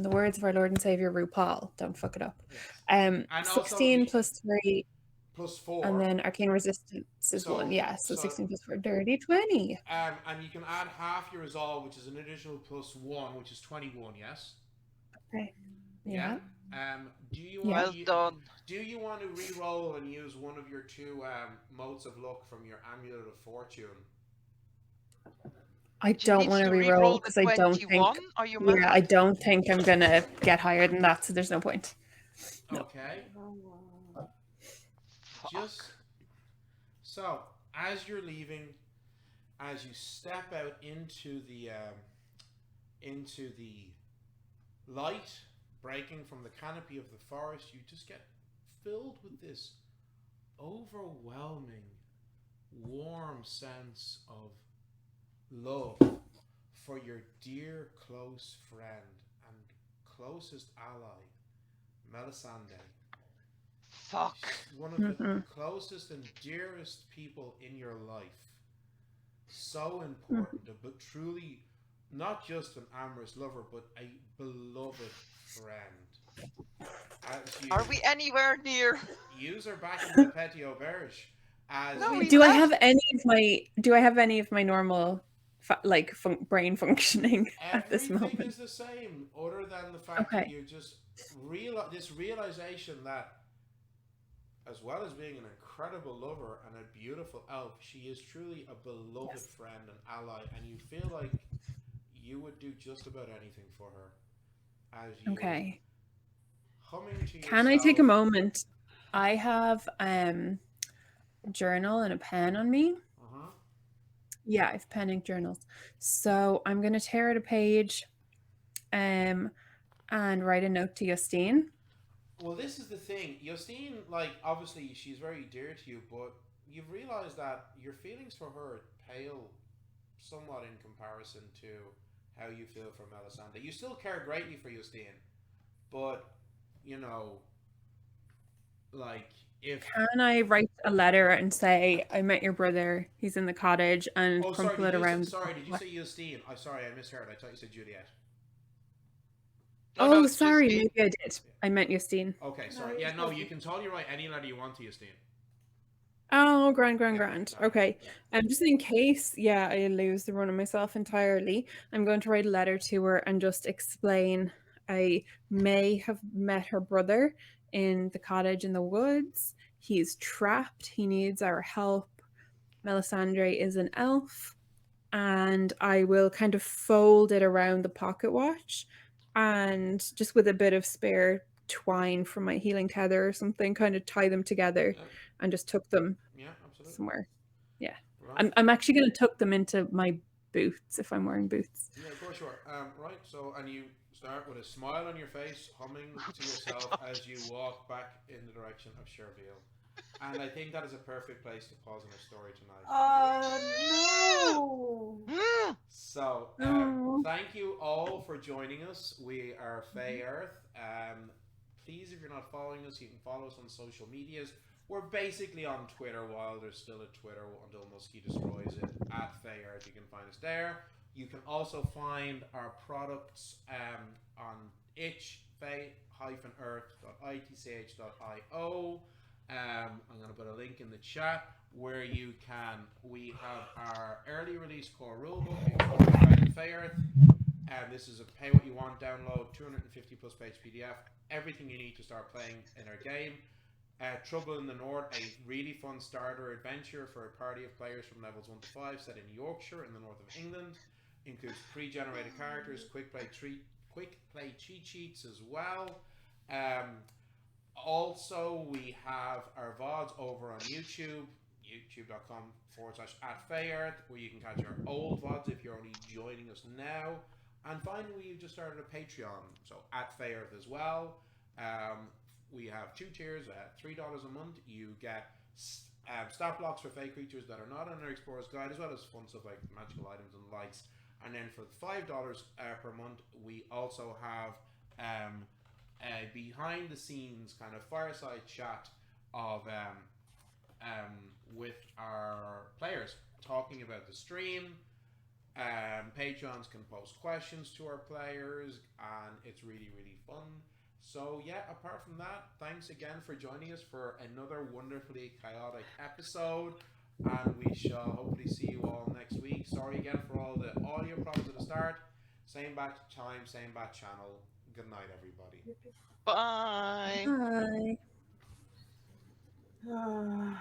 the words of our Lord and Savior RuPaul, don't fuck it up. And 16 plus 3 plus 4, and then arcane resistance is 1. Yeah, so 16 plus 4, dirty 20. And you can add half your resolve, which is an additional plus 1, which is 21. Yes. Okay. Yeah. Do you want? Well done. Do you want to re-roll and use one of your 2 motes of luck from your amulet of fortune? I don't want to re-roll because I don't think. I don't think I'm gonna get higher than that, so there's no point. No. Okay. Just so as you're leaving, as you step out into the light breaking from the canopy of the forest, you just get filled with this overwhelming, warm sense of love for your dear close friend and closest ally, Melisande. Fuck. She's one of the closest and dearest people in your life. So important, but truly not just an amorous lover, but a beloved friend. Are we anywhere near? Use her back in the Petit Auberge. Do I have any of my normal brain functioning at this moment? Everything is the same, other than the fact that you just this realization that, as well as being an incredible lover and a beautiful elf, she is truly a beloved friend and ally, and you feel like you would do just about anything for her. As you humming to yourself. Can I take a moment? I have journal and a pen on me. Yeah, I have pen ink journals. So I'm gonna tear out a page and write a note to Justine. Well, this is the thing. Justine, obviously she's very dear to you, but you've realized that your feelings for her pale somewhat in comparison to how you feel for Melisande. You still care greatly for Justine, but if... Can I write a letter and say, I met your brother, he's in the cottage, and crumple it around? Sorry, did you say Justine? I'm sorry, I misheard. I thought you said Juliet. No, sorry, maybe I did. I meant Justine. Okay, sorry. Yeah, no, you can totally write any letter you want to Justine. Oh, grand. Okay. Just in case, I lose the run of myself entirely, I'm going to write a letter to her and just explain I may have met her brother in the cottage in the woods. He's trapped. He needs our help. Melisandre is an elf. And I will kind of fold it around the pocket watch, and just with a bit of spare twine from my healing tether or something, kind of tie them together and just tuck them somewhere. Yeah. Right. I'm actually going to tuck them into my boots if I'm wearing boots. Yeah, of course you are. Right, so, and you start with a smile on your face, humming to yourself as you walk back in the direction of Cherville. And I think that is a perfect place to pause in our story tonight. No! So, thank you all for joining us. We are Fey Earth. Please, if you're not following us, you can follow us on social medias. We're basically on Twitter while there's still a Twitter until Muskie destroys it. At Fey Earth, you can find us there. You can also find our products on fey-earth.itch.io. I'm going to put a link in the chat where we have our early release core rulebook. You can find it at Fey Earth. And this is a pay what you want download, 250 plus page PDF, everything you need to start playing in our game. Trouble in the North, a really fun starter adventure for a party of players from levels 1 to 5, set in Yorkshire in the north of England. Includes pre-generated characters, quick play cheat sheets as well. Also, we have our VODs over on YouTube, youtube.com/@Fey Earth, where you can catch our old VODs if you're only joining us now. And finally, we've just started a Patreon, so @Fey Earth as well. We have 2 tiers at $3 a month. You get stat blocks for fey creatures that are not on our Explorer's Guide, as well as fun stuff like magical items and lights. And then for $5 per month, we also have a behind the scenes kind of fireside chat of with our players, talking about the stream. Patrons can post questions to our players, and it's really, really fun. So yeah, apart from that, thanks again for joining us for another wonderfully chaotic episode, and we shall hopefully see you all next week. Sorry again for all the audio problems at the start. Same bad time, same bad channel. Good night, everybody. Bye. Bye.